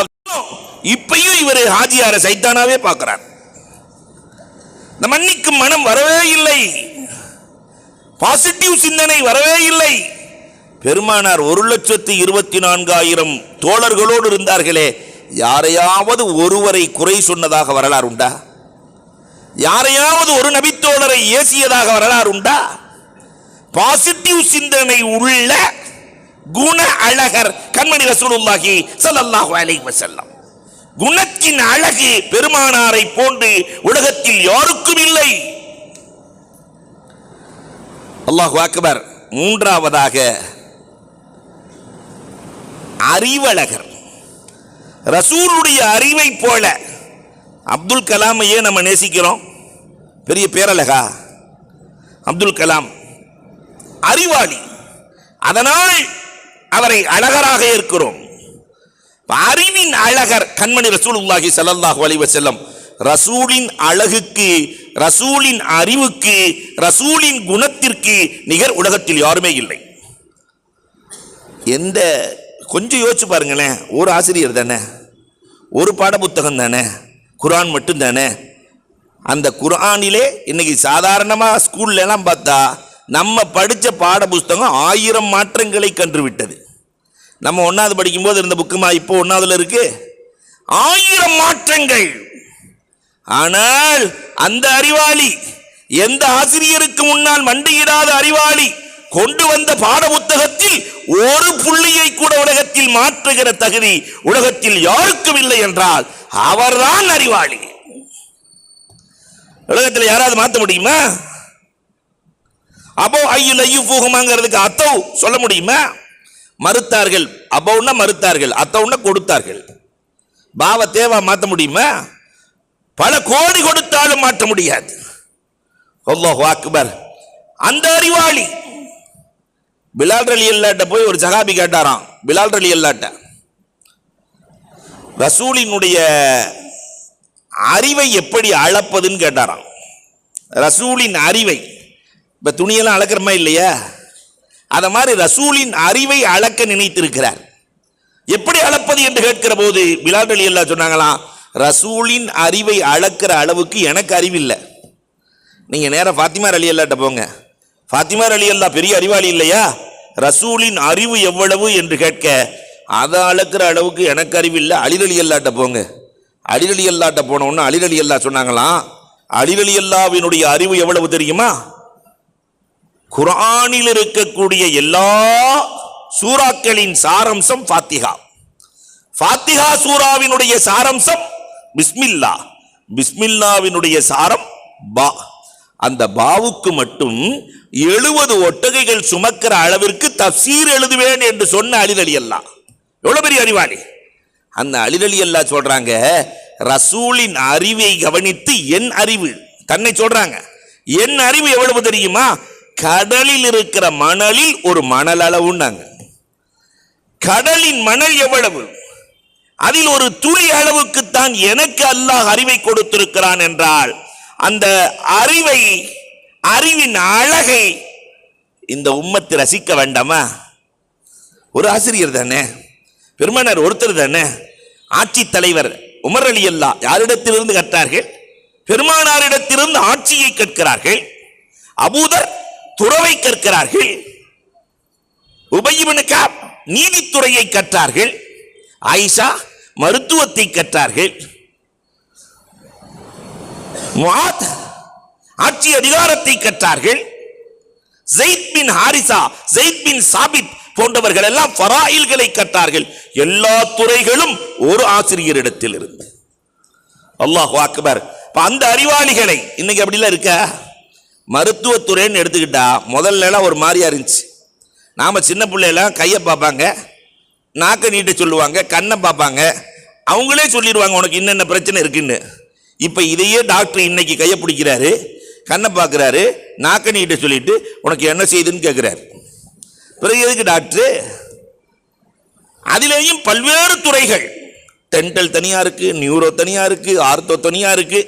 இப்பையும் இவர் ஹாஜியார சைத்தானாவே பார்க்கிறார். இந்த மன்னிக்கும் மனம் வரவே இல்லை, பாசிட்டிவ் சிந்தனை வரவே இல்லை. பெருமானார் 1,24,000 தோழர்களோடு இருந்தார்களே, யாரையாவது ஒருவரை குறை சொன்னதாக வரலாறு உண்டா? யாரையாவது ஒரு நபித்தோழரை ஏசியதாக வரலாறு உண்டா? பாசிட்டிவ் சிந்தனை உள்ள குண அழகர் கண்மணி ரசூலுல்லாஹி ஸல்லல்லாஹு அலைஹி வஸல்லம். குணத்தின் அழகு பெருமானாரை போன்று உலகத்தில் யாருக்கும் இல்லை. அல்லாஹு அக்பர். மூன்றாவதாக அறிவழகர். ரசூலுடைய அறிவை போல அப்துல் கலாமையே நம்ம நேசிக்கிறோம். பெரிய பேரழகா அப்துல் கலாம், அறிவாளி, அதனால் அவரை அழகராக இருக்கிறோம். அறிவின் அழகர் கண்மணி ரசூலுல்லாஹி ஸல்லல்லாஹு அலைஹி வஸல்லம். ரசூலின் அழகுக்கு, ரசூலின் அறிவுக்கு, ரசூலின் குணத்திற்கு நிகர் உலகத்தில் யாருமே இல்லை. எந்த கொஞ்சம் யோசிச்சு பாருங்களேன், ஒரு ஆசிரியர் தானே, ஒரு பாட புத்தகம் தானே, குர்ஆன் மட்டும் தானே. அந்த குர்ஆனிலே இன்னைக்கு சாதாரணமாக ஸ்கூல்ல எல்லாம் பார்த்தா நம்ம படித்த பாட புத்தகம் 1000 மாற்றங்களை கண்டுவிட்டது. நம்ம 1வது படிக்கும்போது இருந்த புக்குமா இப்போ 1வதுல இருக்கு, 1000 மாற்றங்கள். ஆனால் அந்த அறிவாளி, எந்த ஆசிரியருக்கு முன்னால் மண்டியிடாத அறிவாளி கொண்டு வந்த பாட புத்தகத்தில் ஒரு புள்ளியை கூட உலகத்தில் மாற்றுகிற தகுதி உலகத்தில் யாருக்கும் இல்லை என்றால் அவர்தான் அறிவாளி. உலகத்தில் யாராவது மாற்ற முடியுமா? அபோ ஐயுல் ஐயுஃபுஹுமாங்கிறதுக்கு அத்தௌ சொல்ல முடியுமா? மறுத்தார்கள். அபௌன்னா மறுத்தார்கள், அத்தௌன்னா கொடுத்தார்கள். பாவ தேவா மாற்ற முடியுமா? பல கோடி கொடுத்தாலும் மாற்ற முடியாது. அல்லாஹு அக்பர். அந்த அறிவாளி பிலால் ரலியல்லாஹு போய் ஒரு சஹாபி கேட்டாராம், பிலால் ரலியல்லாஹு ரசூலினுடைய அறிவை எப்படி அளப்பதுன்னு கேட்டாராம். ரசூலின் அறிவை, இப்ப துணியெல்லாம் அளக்கிறமா இல்லையா, அத மாதிரி ரசூலின் அறிவை அளக்க நினைத்திருக்கிறார். எப்படி அளப்பது என்று கேட்கிற போது பிலால் ரலியல்லாஹு சொன்னாங்களாம், ரசூலின் அறிவை அளக்கிற அளவுக்கு எனக்கு அறிவில்லை. நீங்க நேரம் ஃபாத்திமா ரலியல்லாஹு போங்க. ஃபாத்திமா ரலியல்லாஹு பெரிய அறிவாளி இல்லையா? ரசூலின் அறிவு எவ்வளவு என்று கேட்க, அதை அளக்கிற அளவுக்கு எனக்கு அறிவில்லை, அலி ரலியல்லாஹு போங்க. அலி ரலியல்லாஹு போன உடனே அலி ரலியல்லாஹு சொன்னாங்களாம், அலி ரலியல்லாஹுவினுடைய அறிவு எவ்வளவு தெரியுமா? குர்ஆனில் இருக்கக்கூடிய எல்லா சூறாக்களின் சாரம்சம் ஃபாத்திஹா. ஃபாத்திஹா சூராவினுடைய சாரம்சம் பிஸ்மில்லா, பிஸ்மில்லாவினுடைய சாரம் பா. அந்த பாவுக்கு மட்டும் 70 ஒட்டகைகள் சுமக்கிற அளவிற்கு தஃசீர் எழுதுவேன் என்று சொன்ன அலி ரலியல்லாஹு எவ்வளவு பெரிய அறிவாளி. அந்த அலி ரலியல்லாஹு சொல்றாங்க, ரசூலின் அறிவை கவனித்து என் அறிவு, தன்னை சொல்றாங்க, என் அறிவு எவ்வளவு தெரியுமா? கடலில் இருக்கிற மணலில் ஒரு மணல் அளவுன்னாங்க. கடலின் மணல் எவ்வளவு, அதில் ஒரு துளி அளவுக்குத்தான் எனக்கு அல்லாஹ் அறிவை கொடுத்திருக்கிறான் என்றால், அந்த அறிவை, அறிவின் அழகை இந்த உம்மத்து ரசிக்க வேண்டாமா? ஒரு ஆசிரியர் தானே, பெருமானார் ஒருத்தர் தானே. ஆட்சி தலைவர் உமர் ரலியல்லாஹு யாரிடத்திலிருந்து கற்றார்கள்? பெருமானாரிடத்திலிருந்து ஆட்சியை கற்கிறார்கள். அபூதர் துறவை கற்கிறார்கள். உபய் இப்னு கஅப் நீதித்துறையை கற்றார்கள். ஆயிஷா மருத்துவத்தை கற்றார்கள். முஆத் ஆட்சி அதிகாரத்தை கற்றார்கள். ஸைத் பின் ஹாரிசா, ஸைத் பின் சாபித் போன்றவர்கள் எல்லாம் ஃபராயில்களை கற்றார்கள். எல்லா துறைகளும் ஒரு ஆசிரியரிடத்தில் இருந்து. அல்லாஹு அக்பர். அந்த அறிவாளிகளை இன்னைக்கு அப்படிலாம் இருக்க. மருத்துவத்துறைன்னு எடுத்துக்கிட்டா முதல்ல எல்லாம் ஒரு மாதிரியா இருந்துச்சு. நாம சின்ன பிள்ளைலாம் கையை பார்ப்பாங்க, நாக்கை நீட்ட சொல்லுவாங்க, கண்ணை பார்ப்பாங்க, அவங்களே சொல்லிடுவாங்க உனக்கு என்னென்ன பிரச்சனை இருக்குன்னு. இப்போ இதையே டாக்டர் இன்னைக்கு கையை பிடிக்கிறாரு, கண்ணை பார்க்குறாரு, நாக்கை நீட்ட சொல்லிட்டு உனக்கு என்ன செய்யுதுன்னு கேட்குறாரு. பிறகு எதுக்கு டாக்டர்? அதிலேயும் பல்வேறு துறைகள், டென்டல் தனியா இருக்கு, நியூரோ தனியா இருக்கு, ஆர்த்தோ தனியா இருக்கு,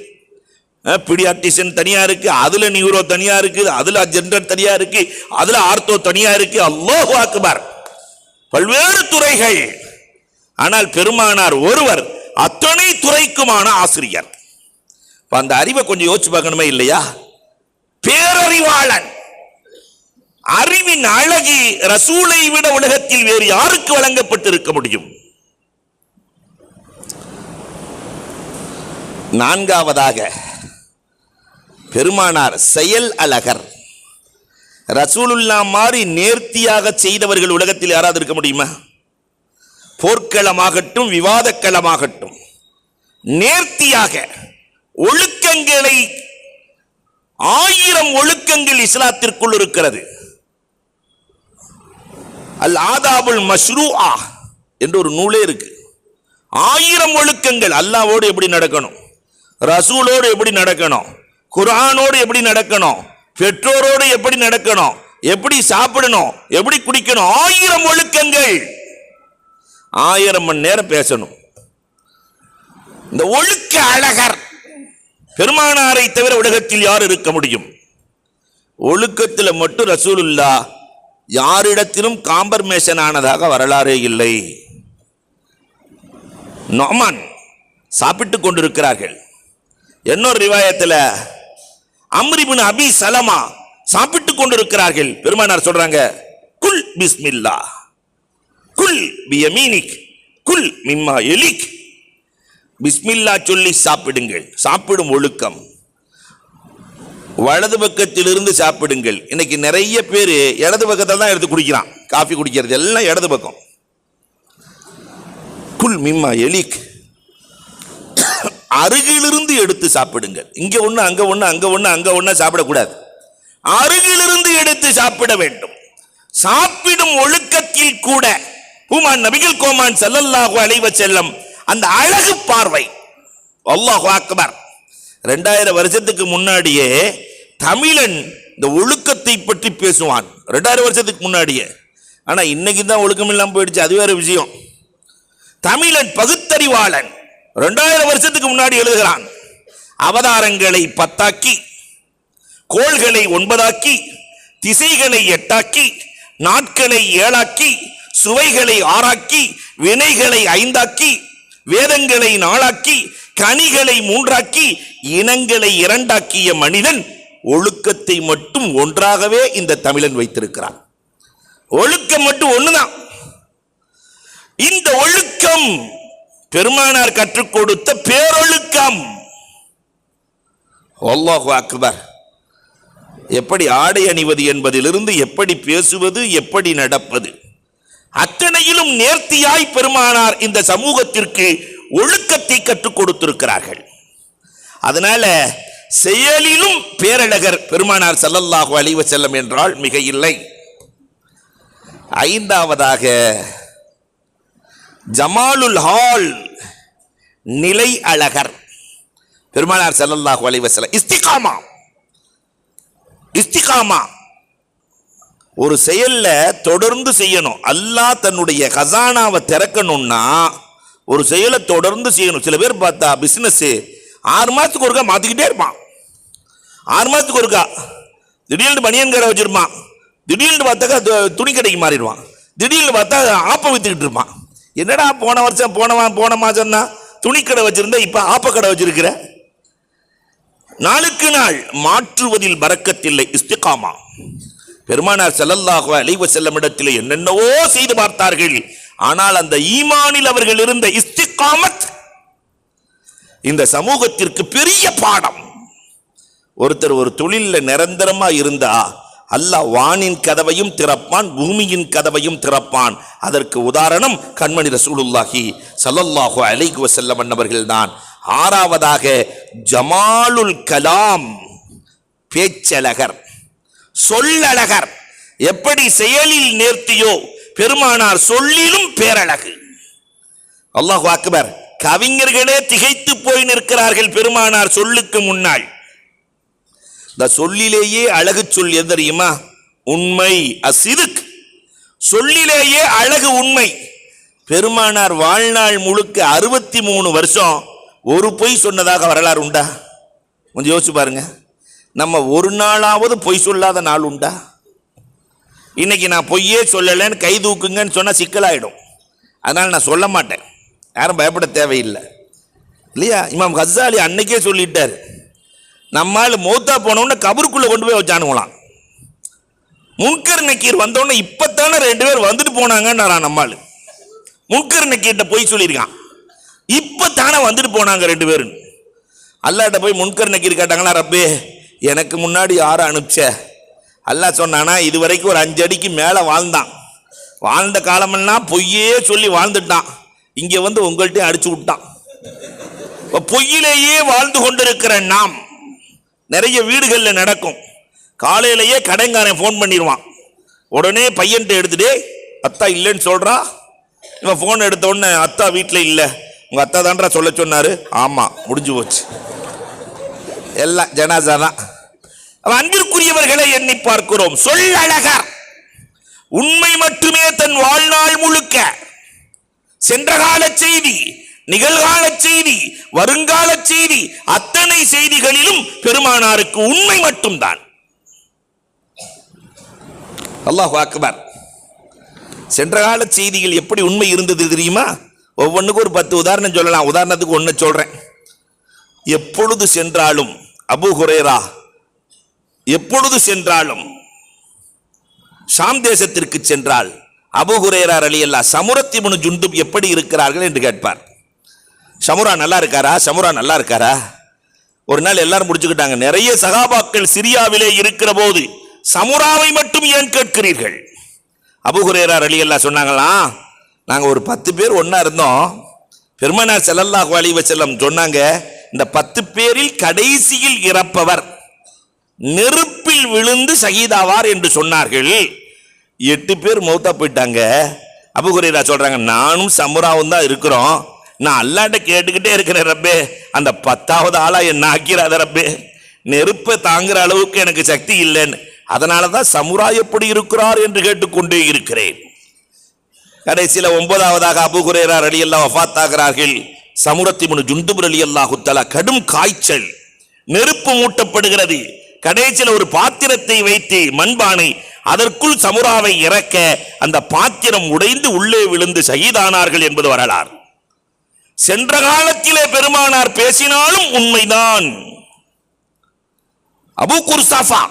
பீடியாட்ரிஷியன் தனியா இருக்கு, அதுல நியூரோ தனியா இருக்கு, அதுல ஜெண்டர் தனியா இருக்கு, அதுல ஆர்த்தோ தனியா இருக்கு. அல்லாஹு அக்பர். பல்வேறு துறைகள். ஆனால் பெருமானார் ஒருவர் அத்தனை துறைக்குமான ஆசிரியர். அந்த அறிவை கொஞ்சம் யோசிச்சு பார்க்கணுமே இல்லையா? பேரறிவாளன். அறிவின் அழகு ரசூலை விட உலகத்தில் வேறு யாருக்கு வழங்கப்பட்டிருக்க முடியும்? நான்காவதாக பெருமானார் செயல் அழகர். ரசூலுல்லா மாதிரி நேர்த்தியாக செய்தவர்கள் உலகத்தில் யாராவது இருக்க முடியுமா? போர்க்களமாகட்டும் விவாதக்களமாகட்டும் நேர்த்தியாக ஒழுக்கங்களை 1000 ஒழுக்கங்கள் இஸ்லாத்திற்குள் இருக்கிறது. அல் ஆதாபுல் மஷ்ரூஆ என்ற ஒரு நூலே இருக்கு. 1000 ஒழுக்கங்கள். அல்லாஹ்வோடு எப்படி நடக்கணும், ரசூலோடு எப்படி நடக்கணும், குர்ஆனோடு எப்படி நடக்கணும், பெற்றோரோடு எப்படி நடக்கணும், எப்படி சாப்பிடணும், எப்படி குடிக்கணும், 1000 ஒழுக்கங்கள். 1000 மணி நேரம் பேசணும். இந்த ஒழுக்க அழகர் பெருமானாரை தவிர உலகத்தில் யார் இருக்க முடியும்? ஒழுக்கத்தில் மட்டும் ரசூலுல்லா யாரிடத்திலும் காம்பர்மேஷன் ஆனதாக வரலாறே இல்லை. நொமான் சாப்பிட்டுக் கொண்டிருக்கிறார்கள். இன்னொரு ரிவாயத்தில் அம்ர் இப்னு அபி சலமா சாப்பிட்டுக் கொண்டிருக்கிறார்கள். பெருமானார் சொல்றாங்க, குல் பிஸ்மில்லா, குல் பியமீனிக், குல் மிம்மா எலிக். பிஸ்மில்லா சொல்லி சாப்பிடுங்கள். சாப்பிடும் ஒழுக்கம். வலது பக்கத்தில் இருந்து சாப்பிடுங்கள். இன்னைக்கு நிறைய பேர் இடது பக்கத்தில் தான் எடுத்து குடிக்கிறான். காஃபி குடிக்கிறது எல்லாம் இடது பக்கம். குல் மிம்மா எலிக், அருகிலிருந்து எடுத்து சாப்பிடுங்கள். இங்க ஒண்ணு அங்க ஒண்ணு, அங்க ஒண்ணு அங்க ஒண்ணு சாப்பிடக்கூடாது. அருகிலிருந்து எடுத்து சாப்பிட வேண்டும். சாப்பிடும் ஒழுக்கத்தில் கூட ஹுமான் நபிகள் கோமான் ஸல்லல்லாஹு அலைஹி வஸல்லம் அந்த அழகு பார்வை. அல்லாஹு அக்பர். 2000 வருஷத்துக்கு முன்னாடியே தமிழன் இந்த ஒழுக்கத்தை பற்றி பேசுவான். 2000 வருஷத்துக்கு முன்னாடியே. ஆனா இன்னைக்கு தான் ஒழுக்கம் இல்லாமல் போயிடுச்சு, அது வேற விஷயம். தமிழன் பகுத்தறிவாளன் 2000 வருஷத்துக்கு முன்னாடி எழுதுகிறான். அவதாரங்களை 10ஆக்கி, கோள்களை 9ஆக்கி, திசைகளை 8ஆக்கி, நாட்களை 7ஆக்கி, சுவைகளை 6ஆக்கி, வினைகளை 5ஆக்கி, வேதங்களை 4ஆக்கி, கனிகளை 3ஆக்கி, இனங்களை 2ஆக்கிய மனிதன் ஒழுக்கத்தை மட்டும் ஒன்றாகவே இந்த தமிழன் வைத்திருக்கிறான். ஒழுக்கம் மட்டும் ஒண்ணுதான். இந்த ஒழுக்கம் பெருமானார் கற்றுக் கொடுத்த பேரொழுக்கம். அல்லாஹு அக்பர். எப்படி ஆடை அணிவது என்பதிலிருந்து எப்படி பேசுவது, எப்படி நடப்பது, அத்தனையிலும் நேர்த்தியாய் பெருமானார் இந்த சமூகத்திற்கு ஒழுக்கத்தை கற்றுக் கொடுத்திருக்கிறார்கள். அதனால செயலிலும் பேரழகர் பெருமானார் ஸல்லல்லாஹு அலைஹி வஸல்லம் என்றால் மிக இல்லை. 5ஆவதாக ஜமாலுல் ஹால், நிலை அழகர் பெருமானார் ஸல்லல்லாஹு அலைஹி வஸல்லம். இஸ்திகாமா. இஸ்திகாமா ஒரு செயல்ல தொடர்ந்து செய்யணும். அல்லாஹ் தன்னுடைய கசானாவை திறக்கணும்னா ஒரு செயலை தொடர்ந்து செய்யணும். சில பேர் பார்த்தா பிசினஸ் 6 மாசத்துக்கு ஒருக்கா மாத்திக்கிட்டே இருப்பான். 6 மாசத்துக்கு ஒருக்கா திடீர்னு பனியன் கடை வச்சிருப்பான், திடீர்னு பார்த்தாக்கா துணி கடைக்கு மாறிடுவான், திடீர்னு பார்த்தா ஆப்ப வித்துக்கிட்டு இருப்பான். என்னடா போன வருஷம் போன மாசம் தான் துணி கடை வச்சிருந்த, இப்ப ஆப்ப கடை வச்சிருக்கிற. நாளுக்கு நாள் மாற்றுவதில் பரக்கத்தில்லை. இஸ்திகாமா. பெருமானார் ஸல்லல்லாஹு அலைஹி வஸல்லம் இடத்தில் என்னென்னவோ செய்து பார்த்தார்கள். ஆனால் அந்த ஈமானில் அவர்கள் இருந்த இஸ்திகாமத் இந்த சமூகத்திற்கு பெரிய பாடம். ஒருத்தர் ஒரு தொழிலில் நிரந்தரமா இருந்தா அல்லாஹ் வானின் கதவையும் திறப்பான், பூமியின் கதவையும் திறப்பான். அதற்கு உதாரணம் கண்மணி ரசூலுல்லாஹி ஸல்லல்லாஹு அலைஹி வஸல்லம் அவர்கள் தான். ஆறாவதாக ஜமாலுல் கலாம், பேச்சழகர், சொல்லழகர். எப்படி செயலில் நேர்த்தியோ பெருமானார் சொல்லிலும் பேரழகு. அல்லாஹு அக்பர். கவிஞர்களே திகைத்து போய் நிற்கிறார்கள் பெருமானார் சொல்லுக்கு முன்னால். இந்த சொல்லிலேயே அழகு சொல் எது தெரியுமா? உண்மை. அசிதுக். சொல்லிலேயே அழகு உண்மை. பெருமானார் வாழ்நாள் முழுக்க 63 வருஷம் ஒரு பொய் சொன்னதாக வரலாறு உண்டா? கொஞ்சம் யோசிச்சு பாருங்க. நம்ம ஒரு நாளாவது பொய் சொல்லாத நாள் உண்டா? இன்னைக்கு நான் பொய்யே சொல்லலைன்னு கை தூக்குங்கன்னு சொன்னா சிக்கலாயிடும். அதனால நான் சொல்ல மாட்டேன். யாரும் பயப்பட தேவையில்லை இல்லையா? இமாம் கஸ்ஸாலி அன்னைக்கே சொல்லிட்டார், நம்மால் மௌத்தா போனோன்னு கபருக்குள்ள கொண்டு போய் வச்சானுங்களாம். முன்கர் நக்கீர் வந்தோடனே இப்பத்தானே 2 பேர் வந்துட்டு போனாங்கன்னு நம்மால் முன்கர் நக்கீர்கிட்ட போய் சொல்லியிருக்கான். இப்பத்தானே வந்துட்டு போனாங்க 2 பேரும். அல்லாட்ட போய் முன்கர் நக்கீர் கேட்டாங்களா, ரப்பே எனக்கு முன்னாடி யாரை அனுப்பிச்ச? அல்லாஹ் சொன்னானா, இது வரைக்கும் ஒரு 5 அடிக்கு மேலே வாழ்ந்தான், வாழ்ந்த காலமெல்லாம் பொய்யே சொல்லி வாழ்ந்துட்டான், இங்கே வந்து உங்கள்கிட்ட அடிச்சு விட்டான். பொய்யிலேயே வாழ்ந்து கொண்டிருக்கிற நாம் நிறைய வீடுகளில் நடக்கும். காலையிலேயே கடைங்காரன் ஃபோன் பண்ணிடுவான், உடனே பையன்ட்டு எடுத்துட்டு அத்தா இல்லைன்னு சொல்றா. இவன் ஃபோன் எடுத்த உடனே அத்தா வீட்டில் இல்லை, உங்க அத்தா தான்றா சொல்ல சொன்னாரு. ஆமா, முடிஞ்சு போச்சு, எல்லாம் ஜனாசா தான். அன்பிற்குரியவர்களை எண்ணி பார்க்கிறோம். சொல்லழகர். உண்மை மட்டுமே தன் வாழ்நாள் முழுக்க, சென்ற கால செய்தி, நிகழ்கால செய்தி, வருங்கால செய்தி, அத்தனை செய்திகளிலும் பெருமானாருக்கு உண்மை மட்டும்தான். அல்லாஹு அக்பர். சென்ற கால செய்திகள் எப்படி உண்மை இருந்தது தெரியுமா? ஒவ்வொன்றுக்கும் ஒரு 10 உதாரணம் சொல்லலாம். உதாரணத்துக்கு ஒன்று சொல்றேன். எப்பொழுது சென்றாலும் அபூ ஹுரைரா எப்பொழுது சென்றாலும் ஷாம் தேசத்திற்கு சென்றால் அபூ ஹுரைரா ரலியல்லாஹு சமுரத் இப்னு ஜுந்துப் எப்படி இருக்கிறார்கள் என்று கேட்பார். சமுரா நல்லா இருக்காரா, சமுரா நல்லா இருக்காரா? ஒரு நாள் எல்லாரும் முடிச்சுக்கிட்டாங்க, நிறைய சகாபாக்கள் சிரியாவிலே இருக்கிற போது சமுராவை மட்டும் ஏன் கேட்கிறீர்கள்? அபூ ஹுரைரா ரலியல்லாஹு சொன்னாங்களாம், நாங்கள் ஒரு 10 பேர் ஒன்றா இருந்தோம். பெருமானார் ஸல்லல்லாஹு அலைஹி வஸல்லம் சொன்னாங்க, இந்த 10 பேரில் கடைசியில் இறப்பவர் நெருப்பில் விழுந்து ஷஹீதாவார் என்று சொன்னார்கள். 8 பேர் மௌத்தா போயிட்டாங்க. அபூ ஹுரைரா சொல்றாங்க, நானும் சமுராவும் தான் இருக்கிறோம், நான் அல்லாஹ்ட்ட கேட்டுக்கிட்டே இருக்கிறேன், ரப்பே அந்த 10வது ஆளா என்ன ஆக்கிறாத ரப்பே, நெருப்பை தாங்குற அளவுக்கு எனக்கு சக்தி இல்லைன்னு. அதனால தான் சமுரா எப்படி இருக்கிறார் என்று கேட்டுக்கொண்டே இருக்கிறேன். கடைசியில் 9வதாக அபூ ஹுரைரா ரலியல்லாஹு வஃபாத் ஆகிறார்கள். சமுரத் இப்னு ஜுந்துப் ரலியல்லாஹு தஆலா கடும் காய்ச்சல், நெருப்பு மூட்டப்படுகிறது. கடைசியில் ஒரு பாத்திரத்தை வைத்து மண்பானை, அதற்குள் சமுராவை இறக்க அந்த பாத்திரம் உடைந்து உள்ளே விழுந்து ஷஹீதானார்கள் என்பது வரலாறு. சென்ற காலத்திலே பெருமானார் பேசினாலும் உண்மைதான். அபூ குர்சாஃபா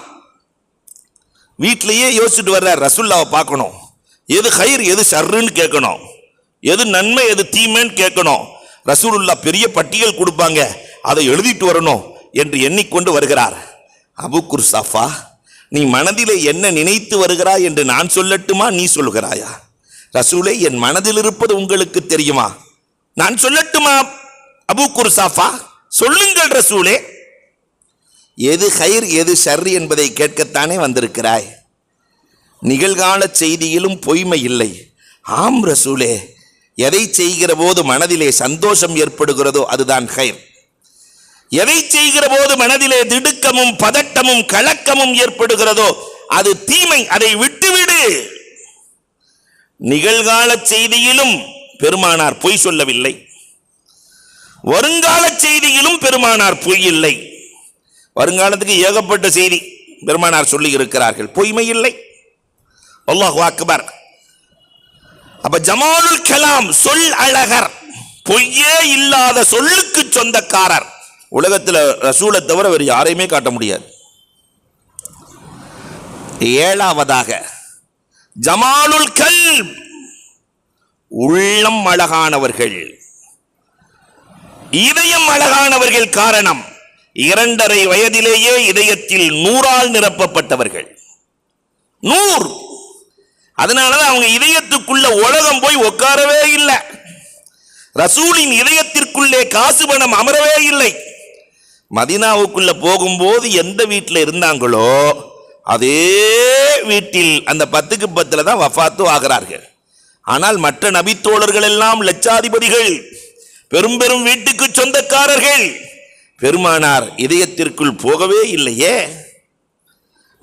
வீட்டிலேயே யோசிச்சுட்டு வர்றார், ரசூலுல்லாஹ்வை பார்க்கணும், எது ஹைர் எது ஷர்ருன்னு கேட்கணும், எது நன்மை எது தீமைன்னு கேட்கணும். ரசூலுல்லாஹ் பெரிய பட்டியல் கொடுப்பாங்க, அதை எழுதிட்டு வரணும் என்று எண்ணிக்கொண்டு வருகிறார். அபூ குர்சாஃபா, நீ மனதிலே என்ன நினைத்து வருகிறாய் என்று நான் சொல்லட்டுமா, நீ சொல்லுகிறாயா? ரசூலே, என் மனதில் இருப்பது உங்களுக்கு தெரியுமா, நான் சொல்லட்டுமா? அபூ குர்சாஃபா, சொல்லுங்கள் ரசூலே. எது ஹைர் எது ஷர் என்பதை கேட்கத்தானே வந்திருக்கிறாய். நிகழ்கால செய்தியிலும் பொய்மை இல்லை. ஆம் ரசூலே, எதை செய்கிற போது மனதிலே சந்தோஷம் ஏற்படுகிறதோ அதுதான் ஹைர். எதை செய்கிற போது மனதிலே திடுக்கமும் பதட்டமும் கலக்கமும் ஏற்படுகிறதோ அது தீமை, அதை விட்டுவிடு. நிகழ்கால செய்தியிலும் பெருமானார் பொய் சொல்லவில்லை, வருங்கால செய்தியிலும் பெருமானார் பொய் இல்லை. வருங்காலத்துக்கு ஏகப்பட்ட செய்தி பெருமானார் சொல்லி இருக்கிறார்கள், பொய்மை இல்லை. அல்லாஹு அக்பர். அப்ப ஜமாலுல் கலாம் சொல் அழகர், பொய்யே இல்லாத சொல்லுக்கு சொந்தக்காரர். உலகத்தில் ரசூலை தவிர வேறு யாரையுமே காட்ட முடியாது. ஏழாவதாக ஜமாலுல் கல்ப், உள்ளம் அழகானவர்கள், இதயம் அழகானவர்கள். காரணம் 2.5 வயதிலேயே இதயத்தில் நூறால் நிரப்பப்பட்டவர்கள். 100. அதனாலதான் அவங்க இதயத்துக்குள்ள உலகம் போய் உட்காரவே இல்லை. ரசூலின் இதயத்திற்குள்ளே காசு பணம் அமரவே இல்லை. மதீனாவுக்குள்ள போகும்போது எந்த வீட்டில் இருந்தாங்களோ அதே வீட்டில் அந்த 10க்கு 10 தான் வஃபாத்து ஆகிறார்கள். ஆனால் மற்ற நபித்தோழர்கள் எல்லாம் லட்சாதிபதிகள், பெரும் பெரும் வீட்டுக்கு சொந்தக்காரர்கள். பெருமானார் இதயத்திற்குள் போகவே இல்லையே,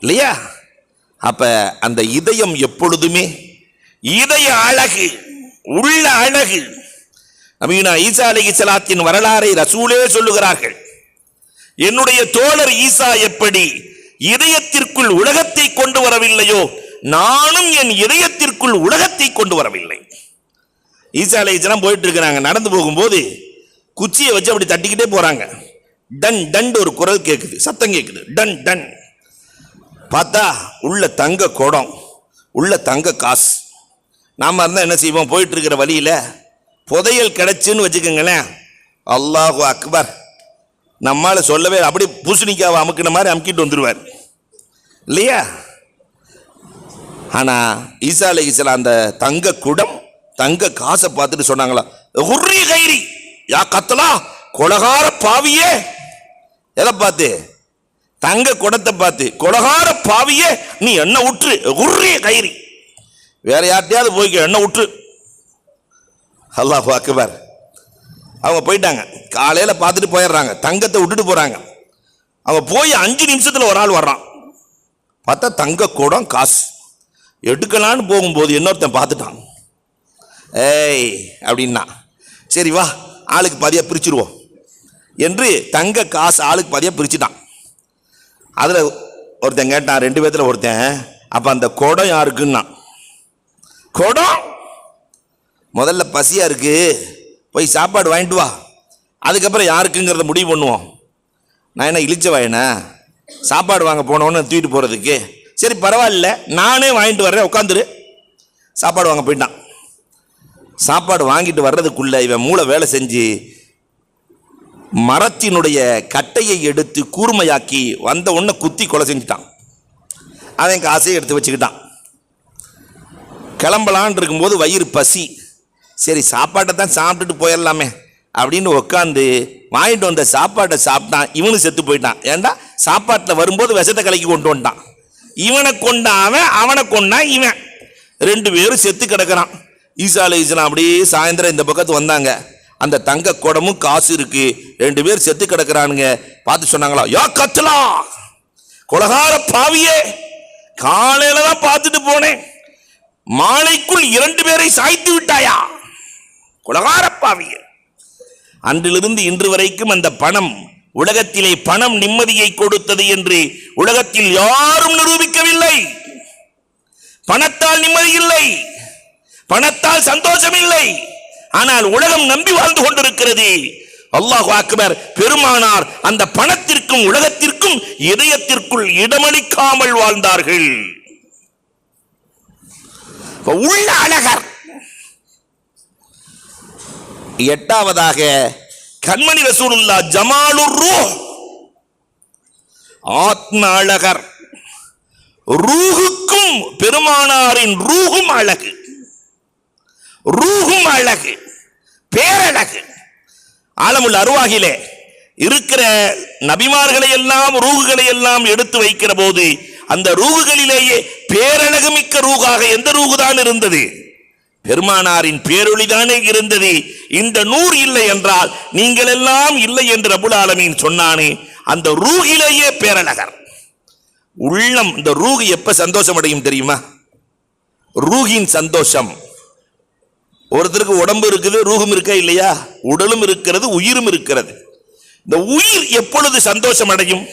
இல்லையா? அப்ப அந்த இதயம் எப்பொழுதுமே இதய அழகு, உள்ள அழகு. நபியுனா ஈசா அலைஹிஸ்ஸலாத்தின் வரலாறை ரசூலே சொல்லுகிறார்கள். என்னுடைய தோழர் ஈசா எப்படி இதயத்திற்குள் உலகத்தை கொண்டு வரவில்லையோ, நானும் என் இதயத்திற்குள் உலகத்தை கொண்டு வரவில்லை. ஈசா அலைஹிஸ்ஸலாம் போயிட்டு இருக்கிறாங்க. நடந்து போகும்போது குச்சியை வச்சு அப்படி தட்டிக்கிட்டே போறாங்க. டன் டன் ஒரு குரல் கேட்குது, சத்தம் கேட்குது. Done done. பார்த்தா உள்ள தங்க குடம், உள்ள தங்க காசு. நாம இருந்தால் என்ன செய்வோம்? போயிட்டு இருக்கிற வழியில புதையல் கிடைச்சுன்னு வச்சுக்கோங்களேன், அல்லாஹு அக்பர், நம்மால சொல்லவே அப்படி பூசணிக்காவை அமுக்கின மாதிரி அமுக்கிட்டு வந்துடுவார், இல்லையா? ஆனா ஈசா அலைஹிஸ்ஸலாம் அந்த தங்க குடம், தங்க காசை பார்த்துட்டு சொன்னாங்களா, உர்ரி கைரி யா கத்தலா, கொலகார பாவியே. எதை பார்த்து? தங்க குடத்தை பார்த்து. கொலகார பாவியே, நீ என்ன உற்று, உர்ரி கைரி, வேற யார்ட்டையாவது போய்க்க, என்ன உற்று. அல்லாஹு அக்பர். அவங்க போயிட்டாங்க. காலையில பார்த்துட்டு போயிடுறாங்க, தங்கத்தை விட்டுட்டு போறாங்க. அவங்க போய் 5 நிமிஷத்துல ஒரு ஆள் வர்றான். பார்த்தா தங்க குடம் காசு. எடுக்கலான்னு போகும்போது இன்னொருத்தன் பார்த்துட்டான். ஏய் அப்படின்னா, சரி வா ஆளுக்கு பாதியா பிரிச்சுருவோம் என்று தங்க காசு ஆளுக்கு பாதியா பிரிச்சுட்டான். அதுல ஒருத்தன் கேட்டான், 2 பேத்துல ஒருத்தன், அப்ப அந்த குடம் யாருக்குன்னா, குடம் முதல்ல பசியா இருக்கு, போய் சாப்பாடு வாங்கிட்டு வா, அதுக்கப்புறம் யாருக்குங்கிறத முடிவு பண்ணுவோம். நான் என்ன இழிச்ச வாயினா சாப்பாடு வாங்க போனோன்னு தூக்கிட்டு போறதுக்கு? சரி பரவாயில்ல, நானே வாங்கிட்டு வர்றேன், உட்காந்துரு. சாப்பாடு வாங்க போயிட்டான். சாப்பாடு வாங்கிட்டு வர்றதுக்குள்ள இவன் மூளை வேலை செஞ்சு மரத்தினுடைய கட்டையை எடுத்து கூர்மையாக்கி வந்த உடனே குத்தி கொலை செஞ்சுட்டான். அவன் காசையை எடுத்து வச்சுக்கிட்டான். கிளம்பலான் இருக்கும்போது வயிறு பசி, சரி சாப்பாட்டை தான் சாப்பிட்டுட்டு போயிடலாமே அப்படின்னு உட்காந்து வாங்கிட்டு வந்த சாப்பாட்டை சாப்பிட்டான். இவனு செத்து போயிட்டான். ஏண்டா சாப்பாட்டில் வரும்போது விஷத்தை கலக்கி கொண்டு வந்துட்டான். இவனை கொண்டா அவன், அவனை கொண்டா இவன், 2 பேரும் செத்து கிடக்கிறான். ஈசா அலைஹிஸ்ஸலாம் அப்படியே சாயந்தரம் இந்த பக்கத்து வந்தாங்க. அந்த தங்க குடமும் காசு இருக்கு, 2 பேர் செத்து கிடக்கிறானுங்க. பார்த்து சொன்னாங்களா, யா கத்லா, கொலகார பாவியே, காலையில தான் பார்த்துட்டு போனேன், மாலைக்குள் 2 பேரை சாய்த்து விட்டாயா, கொலகார பாவியே. அன்றிலிருந்து இன்று வரைக்கும் அந்த பணம், உலகத்திலே பணம் நிம்மதியை கொடுத்தது என்று உலகத்தில் யாரும் நிரூபிக்கவில்லை. பணத்தால் நிம்மதி இல்லை, பணத்தால் சந்தோஷம் இல்லை. ஆனால் உலகம் நம்பி வாழ்ந்து கொண்டிருக்கிறது. அல்லாஹு அக்பர். பெருமானார் அந்த பணத்திற்கும் உலகத்திற்கும் இதயத்திற்குள் இடமளிக்காமல் வாழ்ந்தார்கள். உள்ள அழகர். 8வதாக கண்மணி ரசூலுல்லாஹ் ஜமாலுர் ரூஹ், ஆத்ம அழகர். ரூஹுக்கும் பெருமானாரின் ரூஹும் அழகு, ரூஹும் அழகு, பேரழகு. ஆலமுல் அருவாகிலே இருக்கிற நபிமார்களை எல்லாம் ரூகுகளை எல்லாம் எடுத்து வைக்கிற போது அந்த ரூகுகளிலேயே பேரழகு மிக்க ரூகாக எந்த ரூகுதான் இருந்தது? பெருமானாரின் பேரொளிதானே இருந்தது. இந்த நூறு இல்லை என்றால் நீங்கள் எல்லாம் இல்லை என்று ரப்புல் ஆலமீன் சொன்னானே, அந்த ரூகிலேயே பேரழகர். உள்ளம், இந்த ரூஹ் எப்ப சந்தோஷம் அடையும் தெரியுமா? ரூஹின் சந்தோஷம். ஒருத்தருக்கு உடம்பு இருக்குது, ரூஹும் இருக்கா இல்லையா? உடலும் இருக்கிறது, உயிரும் இருக்கிறது. இந்த உயிர் எப்பொழுது சந்தோஷம் அடையும்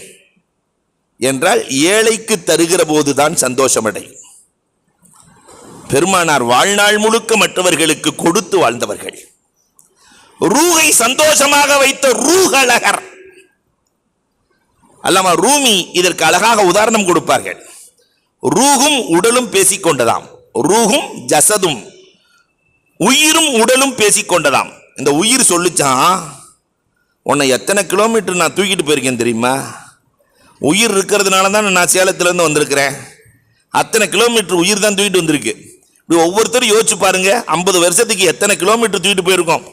என்றால் ஏழைக்கு தருகிற போதுதான் சந்தோஷம் அடையும். பெருமானார் வாழ்நாள் முழுக்க மற்றவர்களுக்கு கொடுத்து வாழ்ந்தவர்கள். ரூஹை சந்தோஷமாக வைத்த ரூஹலகர். அல்லாமா ரூமி இதற்கு அழகாக உதாரணம் கொடுப்பார்கள். ரூஹும் உடலும் பேசிக்கொண்டதாம். ரூஹும் ஜசதும், உயிரும் உடலும் பேசிக்கொண்டதாம். இந்த உயிர் சொல்லிச்சான், உன்னை எத்தனை கிலோமீட்டர் நான் தூக்கிட்டு போயிருக்கேன் தெரியுமா? உயிர் இருக்கிறதுனால தான் நான் சேலத்திலேருந்து வந்திருக்கிறேன். அத்தனை கிலோமீட்டர் உயிர் தான் தூக்கிட்டு வந்திருக்கு. இப்படி ஒவ்வொருத்தரும் யோசிச்சு பாருங்க, 50 வருஷத்துக்கு எத்தனை கிலோமீட்டர் தூக்கிட்டு போயிருக்கோம்.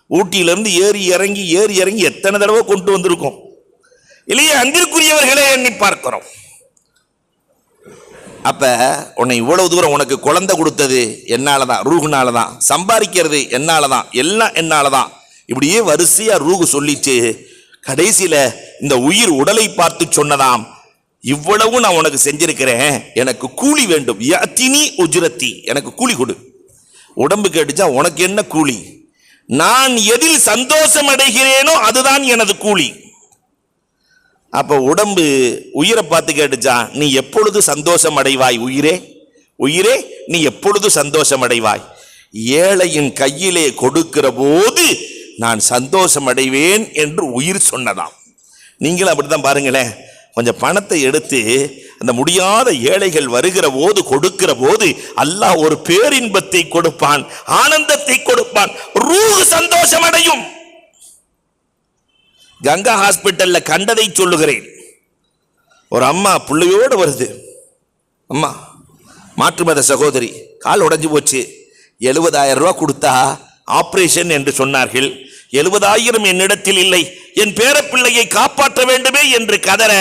ஊட்டியிலிருந்து ஏறி இறங்கி எத்தனை தடவை கொண்டு வந்திருக்கோம் இல்லையா? அன்பிற்குரியவர்களே, எண்ணி பார்க்கிறோம். அப்ப உன்னை இவ்வளவு தூரம் உனக்கு குழந்தை கொடுத்தது என்னாலதான், ரூஹுனாலதான். சம்பாதிக்கிறது என்னாலதான், எல்லாம் என்னாலதான். இப்படியே வரிசையா ரூஹு சொல்லிச்சு. கடைசியில இந்த உயிர் உடலை பார்த்து சொன்னதாம், இவ்வளவு நான் உனக்கு செஞ்சிருக்கிறேன், எனக்கு கூலி வேண்டும். யத்தினி உஜ்ரத்தி, எனக்கு கூலி கொடு. உடம்பு கேட்டுச்சா, உனக்கு என்ன கூலி? நான் எதில் சந்தோஷம் அடைகிறேனோ அதுதான் எனது கூலி. அப்ப உடம்பு உயிரை பார்த்து கேட்டுச்சா, நீ எப்பொழுது சந்தோஷம் அடைவாய் உயிரே? உயிரே, நீ எப்பொழுது சந்தோஷம் அடைவாய்? ஏழையின் கையிலே கொடுக்கிற போது நான் சந்தோஷம் அடைவேன் என்று உயிர் சொன்னதாம். நீங்களும் அப்படித்தான் பாருங்களேன். கொஞ்சம் பணத்தை எடுத்து அந்த முடியாத ஏழைகள் வருகிற போது, கொடுக்கிற போது அல்லாஹ் ஒரு பேரின்பத்தை கொடுப்பான், ஆனந்தத்தை கொடுப்பான், ரூஹ் சந்தோஷம் அடையும். கங்கா ஹாஸ்பிட்டல்ல கண்டதை சொல்லுகிறேன். ஒரு அம்மா பிள்ளையோடு வருது. அம்மா மாற்று மத சகோதரி, கால் உடைஞ்சு போச்சு, 70,000 ரூபாய் கொடுத்தா ஆபரேஷன் என்று சொன்னார்கள். 70,000 என்னிடத்தில் இல்லை, என் பேரப்பிள்ளையை காப்பாற்ற வேண்டுமே என்று கதற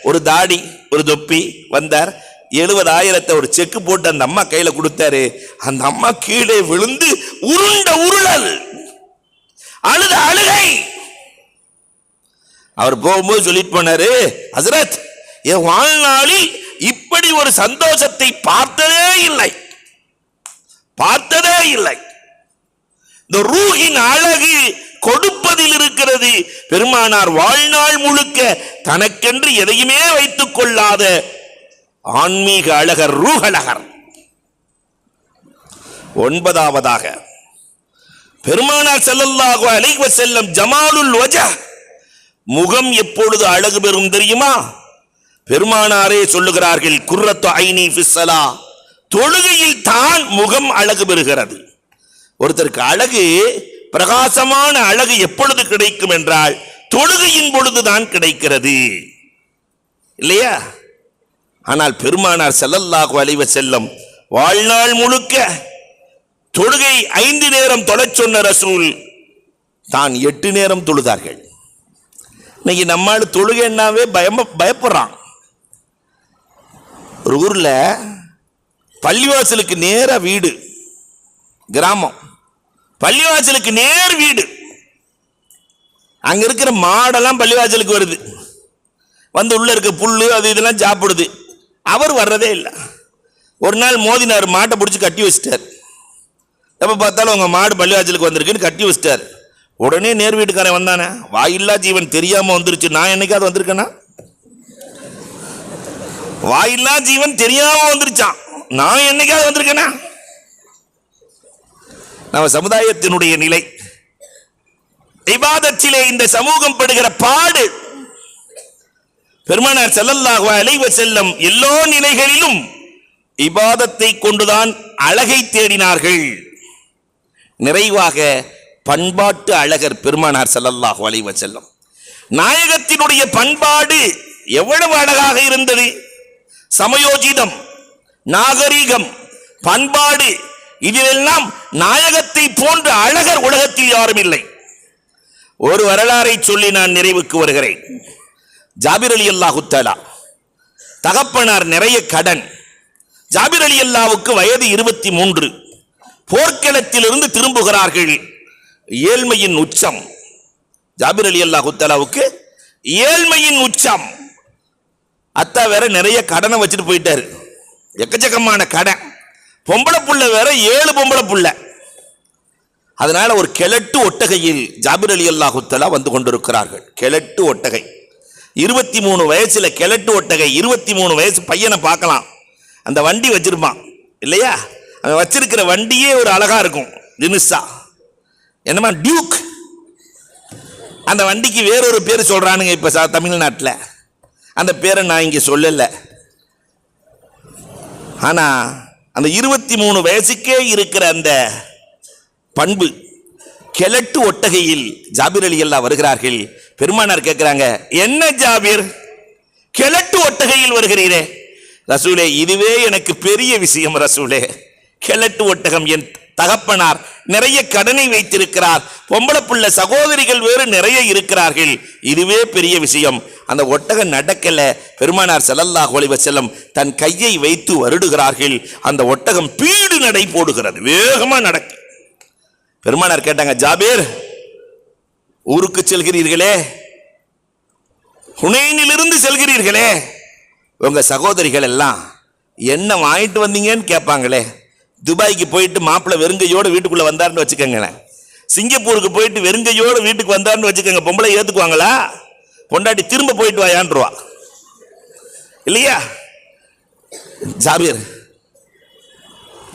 ஒரு தாடி ஒரு தொப்பி வந்தார். 70,000 ஒரு செக்கு போட்டு அந்த அம்மா கையில கொடுத்தாரு. அந்த அம்மா கீழே விழுந்து உருண்ட உருளல், அழுத அழுகை. அவர் போகும்போது சொல்லிட்டு போனாரு, ஹசரத், என் வாழ்நாளில் இப்படி ஒரு சந்தோஷத்தை பார்த்ததே இல்லை. இந்த ரூஹின் அழகு கொடுப்பதில் இருக்கிறது. பெருமானார் வாழ்நாள் முழுக்க தனக்கென்று எதையுமே வைத்துக் கொள்ளாத ஆன்மீக அழகர், ரூஹலகர். 9வதாக பெருமானார் ஸல்லல்லாஹு அலைஹி வஸல்லம் ஜமாலுல் வஜஹ், முகம் எப்பொழுது அழகு பெறும் தெரியுமா? பெருமானாரே சொல்லுகிறார்கள், குர்ரத்து ஐனி ஃபிஸ்ஸலா, தொழுகையில் தான் முகம் அழகு பெறுகிறது. ஒருத்தருக்கு அழகு, பிரகாசமான அழகு எப்பொழுது கிடைக்கும் என்றால் தொழுகையின் பொழுதுதான் கிடைக்கிறது, இல்லையா? ஆனால் பெருமானார் ஸல்லல்லாஹு அலைஹி வஸல்லம் வாழ்நாள் முழுக்க தொழுகை 5 நேரம் தொழச் சொன்ன ரசூல் தான் 8 நேரம் தொழுதார்கள். இன்னைக்கு நம்மால் தொழுகைன்னாவே பயப்படுறான். ஒரு ஊர்ல பள்ளிவாசலுக்கு நேர வீடு, கிராமம், பள்ளிவாசலுக்கு நேர் வீடு. அங்க இருக்கிற மாடெல்லாம் பள்ளிவாசலுக்கு வருது, வந்து உள்ள இருக்க புல்லு அது இதெல்லாம் சாப்பிடுது. அவர் வர்றதே இல்லை. ஒரு நாள் மோதினார், மாட்டை பிடிச்சி கட்டி வச்சிட்டார். எப்ப பார்த்தாலும் உங்க மாடு பள்ளிவாசலுக்கு வந்திருக்குன்னு கட்டி வச்சிட்டார். உடனே நேர் வீட்டுக்காரன் வந்தானே, வாயில்லா ஜீவன் தெரியாம வந்துருச்சு, நான் என்னைக்காவது வந்திருக்கேனா? வாயில்லா ஜீவன் தெரியாம வந்துருச்சான், நான் என்னைக்காவது வந்திருக்கேனா? நம்ம சமுதாயத்தினுடைய நிலை, இபாதத்திலே இந்த சமூகம் படுகிற பாடு. பெருமானார் ஸல்லல்லாஹு அலைஹி வஸல்லம் எல்லா நிலைகளிலும் இபாதத்தை கொண்டுதான் அழகை தேடினார்கள். நிறைவாக பண்பாட்டு அழகர் பெருமானார் ஸல்லல்லாஹு அலைஹி வஸல்லம். நாயகத்தினுடைய பண்பாடு எவ்வளவு அழகாக இருந்தது! சமயோஜிதம், நாகரீகம், பண்பாடு, இதிலெல்லாம் நாயகத்தை போன்ற அழகர் உலகத்தில் யாரும் இல்லை. ஒரு வரலாறை சொல்லி நான் நிறைவுக்கு வருகிறேன். ஜாபிர் ரலியல்லாஹு தஆலா, தகப்பனார் நிறைய கடன். ஜாபிர் ரலியல்லாஹுவுக்கு வயது 23. போர்க்களத்திலிருந்து திரும்புகிறார்கள். ஏழ்மையின் உச்சம். ஜாபிர் ரலியல்லாஹு தஆலாவுக்கு ஏழ்மையின் உச்சம். அத்தா வேற நிறைய கடனை வச்சுட்டு போயிட்டாரு, எக்கச்சக்கமான கடன். பொம்பளை புள்ள வேற 7 பொம்பளை புள்ள. அதனால ஒரு கிழட்டு ஒட்டகையில் ஜாபிர் ரலியல்லாஹு தஆலா வந்து கொண்டிருக்கிறார்கள். கிழட்டு ஒட்டகை, 23 வயசுல கிழட்டு ஒட்டகை. 23 வயசு பையனை பார்க்கலாம், அந்த வண்டி வச்சிருப்பான் இல்லையா? அவன் வச்சிருக்கிற வண்டியே ஒரு அழகா இருக்கும், தினுசா என்னமா டியூக். அந்த வண்டிக்கு வேறொரு பேர் சொல்றானுங்க இப்ப தமிழ்நாட்டில். அந்த பேரை நான் இங்க சொல்லல. ஆனா அந்த 23 வயசுக்கே இருக்கிற அந்த பண்பு. கிழட்டு ஒட்டகையில் ஜாபிர் ரலியல்லாஹு வருகிறார்கள். பெருமானார் கேட்கிறாங்க, என்ன ஜாபிர் கிழட்டு ஒட்டகையில் வருகிறீரே? ரசூலே, இதுவே எனக்கு பெரிய விஷயம் ரசூலே. கிழட்டு ஒட்டகம், என் தகப்பனார் நிறைய கடனை வைத்திருக்கிறார், பொம்பளை பிள்ளை சகோதரிகள் வேறு நிறைய இருக்கிறார்கள், இதுவே பெரிய விஷயம். அந்த ஒட்டகம் நடக்கல. பெருமானார் ஸல்லல்லாஹு அலைஹி வஸல்லம் தன் கையை வைத்து வருடுகிறார்கள். அந்த ஒட்டகம் பீடு நடை போடுகிறது, வேகமா நடக்கு. பெருமானார் கேட்டாங்க, ஜாபீர் ஊருக்கு செல்கிறீர்களே, ஹுனைனிலிருந்து செல்கிறீர்களே, உங்க சகோதரிகள் எல்லாம் என்ன வாங்கிட்டு வந்தீங்கன்னு கேட்பாங்களே. துபாய்க்கு போயிட்டு மாப்பிள்ளை வெறுங்கையோடு வீட்டுக்குள்ள வந்தாருன்னு வச்சுக்கோங்களேன், சிங்கப்பூருக்கு போயிட்டு வெறுங்கையோடு வீட்டுக்கு வந்தாருன்னு வச்சுக்கோங்க, பொம்பளை ஏத்துக்குவாங்களா? பொண்டாட்டி திரும்ப போயிட்டு வாயான்றுவா இல்லையா? ஜாபீர்,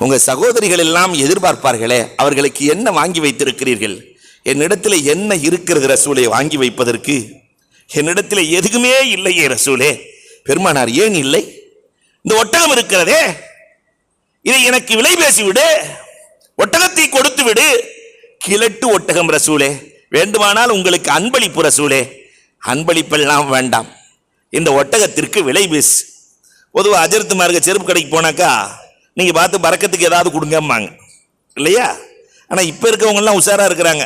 உங்க சகோதரிகள் எல்லாம் எதிர்பார்ப்பார்களே, அவர்களுக்கு என்ன வாங்கி வைத்திருக்கிறீர்கள்? என்னிடத்தில் என்ன இருக்கிறது ரசூலே வாங்கி வைப்பதற்கு? என்னிடத்தில் எதுவுமே இல்லையே ரசூலே. பெருமானார், ஏன் இல்லை? இந்த ஒட்டகம் இருக்கிறதே, இதை எனக்கு விலை பேசிவிடு, ஒட்டகத்தை கொடுத்து விடு. கிழட்டு ஒட்டகம் ரசூலே, வேண்டுமானால் உங்களுக்கு அன்பளிப்பு ரசூலே. அன்பளிப்பெல்லாம் வேண்டாம், இந்த ஒட்டகத்திற்கு விலை பேசு. பொதுவாக அஜர்த்துமார்க்க செருப்பு கடைக்கு போனாக்கா நீங்க பார்த்து பறக்கத்துக்கு ஏதாவது கொடுங்கம்மாங்க இல்லையா? ஆனால் இப்போ இருக்கவங்கெல்லாம் உஷாரா இருக்கிறாங்க,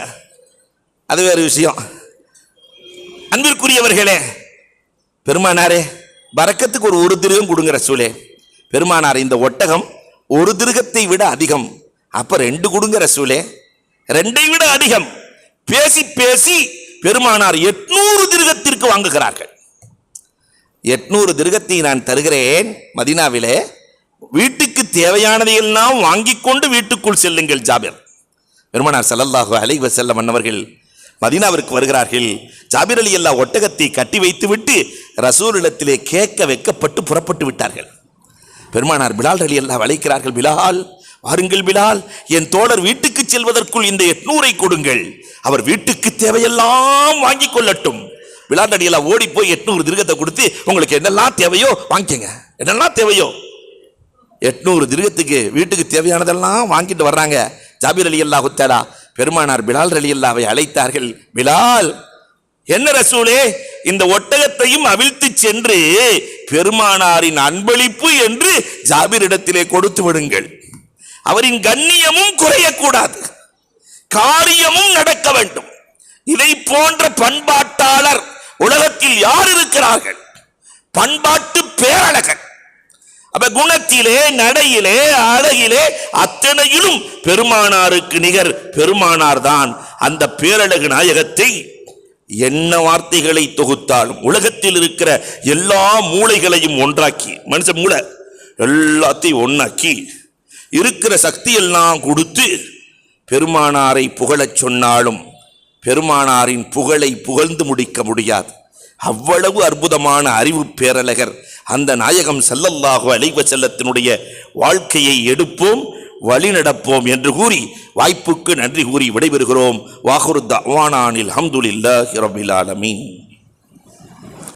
அது வேறு விஷயம். அன்பிற்குரியவர்களே, பெருமானாரே பறக்கத்துக்கு ஒரு திருகம் கொடுங்க ரசூலே. பெருமானார், இந்த ஒட்டகம் ஒரு திருகத்தை விட அதிகம், அப்ப 2 கொடுங்க ரசூலே. 2ஐ விட அதிகம். பேசி பேசி பெருமானார் 800 திருகத்திற்கு வாங்குகிறார்கள். 800 திருகத்தை நான் தருகிறேன் மதீனாவிலே, வீட்டுக்கு தேவையானதையெல்லாம் வாங்கிக் கொண்டு வீட்டுக்குள் செல்லுங்கள் ஜாபிர். பெருமானார் ஸல்லல்லாஹு அலைஹி வஸல்லம் அன்னவர்கள் மதீனாவிற்கு வருகிறார்கள். ஜாபிர் ரலியல்லாஹு ஒட்டகத்தை கட்டி வைத்து விட்டு ரசூலிடத்திலே கேட்க வைக்கப்பட்டு புறப்பட்டு விட்டார்கள். பெருமானார் பிலால் ரலியல்லாஹு அழைக்கிறார்கள், பிலால் வாருங்கள் பிலால், என் தோழர் வீட்டுக்கு செல்வதற்குள் இந்த 800ஐ கொடுங்கள், அவர் வீட்டுக்கு தேவையெல்லாம் வாங்கி கொள்ளட்டும். பிலால் ரலியல்லாஹு ஓடி போய் 800 திருகத்தை கொடுத்து, உங்களுக்கு என்னெல்லாம் தேவையோ வாங்கிக்கங்க, என்னெல்லாம் தேவையோ. 800 திருகத்துக்கு வீட்டுக்கு தேவையானதெல்லாம் வாங்கிட்டு வர்றாங்க. ஜாபிர் ரலியல்லாஹு தஆலா பெருமானார் பிலால் ரலியல்லாஹுவை அழைத்தார்கள். பிலால், என்ன ரசூலே, இந்த ஒட்டகத்தையும் அவிழ்த்து சென்று பெருமானாரின் அன்பளிப்பு என்று ஜாபிரிடத்திலே கொடுத்து விடுங்கள். அவரின் கண்ணியமும் குறையக்கூடாது, காரியமும் நடக்க வேண்டும். இதை போன்ற பண்பாட்டாளர் உலகத்தில் யார் இருக்கிறார்கள்? பண்பாட்டு பேரழகன். அப்ப குணத்திலே, நடையிலே, அழகிலே, அத்தனையிலும் பெருமானாருக்கு நிகர் பெருமானார் தான். அந்த பேரழகு நாயகத்தை என்ன வார்த்தைகளை தொகுத்தாலும் உலகத்தில் இருக்கிற எல்லா மூளைகளையும் ஒன்றாக்கி, மனுஷ மூளை எல்லாத்தையும் ஒன்னாக்கி இருக்கிற சக்தி எல்லாம் கொடுத்து பெருமானாரை புகழச் சொன்னாலும் பெருமானாரின் புகழை புகழ்ந்து முடிக்க முடியாது. அவ்வளவு அற்புதமான அறிவு பேரழகர் அந்த நாயகம் ஸல்லல்லாஹு அலைஹி வஸல்லத்தினுடைய வாழ்க்கையை எடுப்போம், வழி நடப்போம் என்று கூறி வாய்ப்புக்கு நன்றி கூறி விடைபெறுகிறோம். வாஹிரு தஅவானா அனில் ஹம்துலில்லாஹி ரப்பில் ஆலமீன்.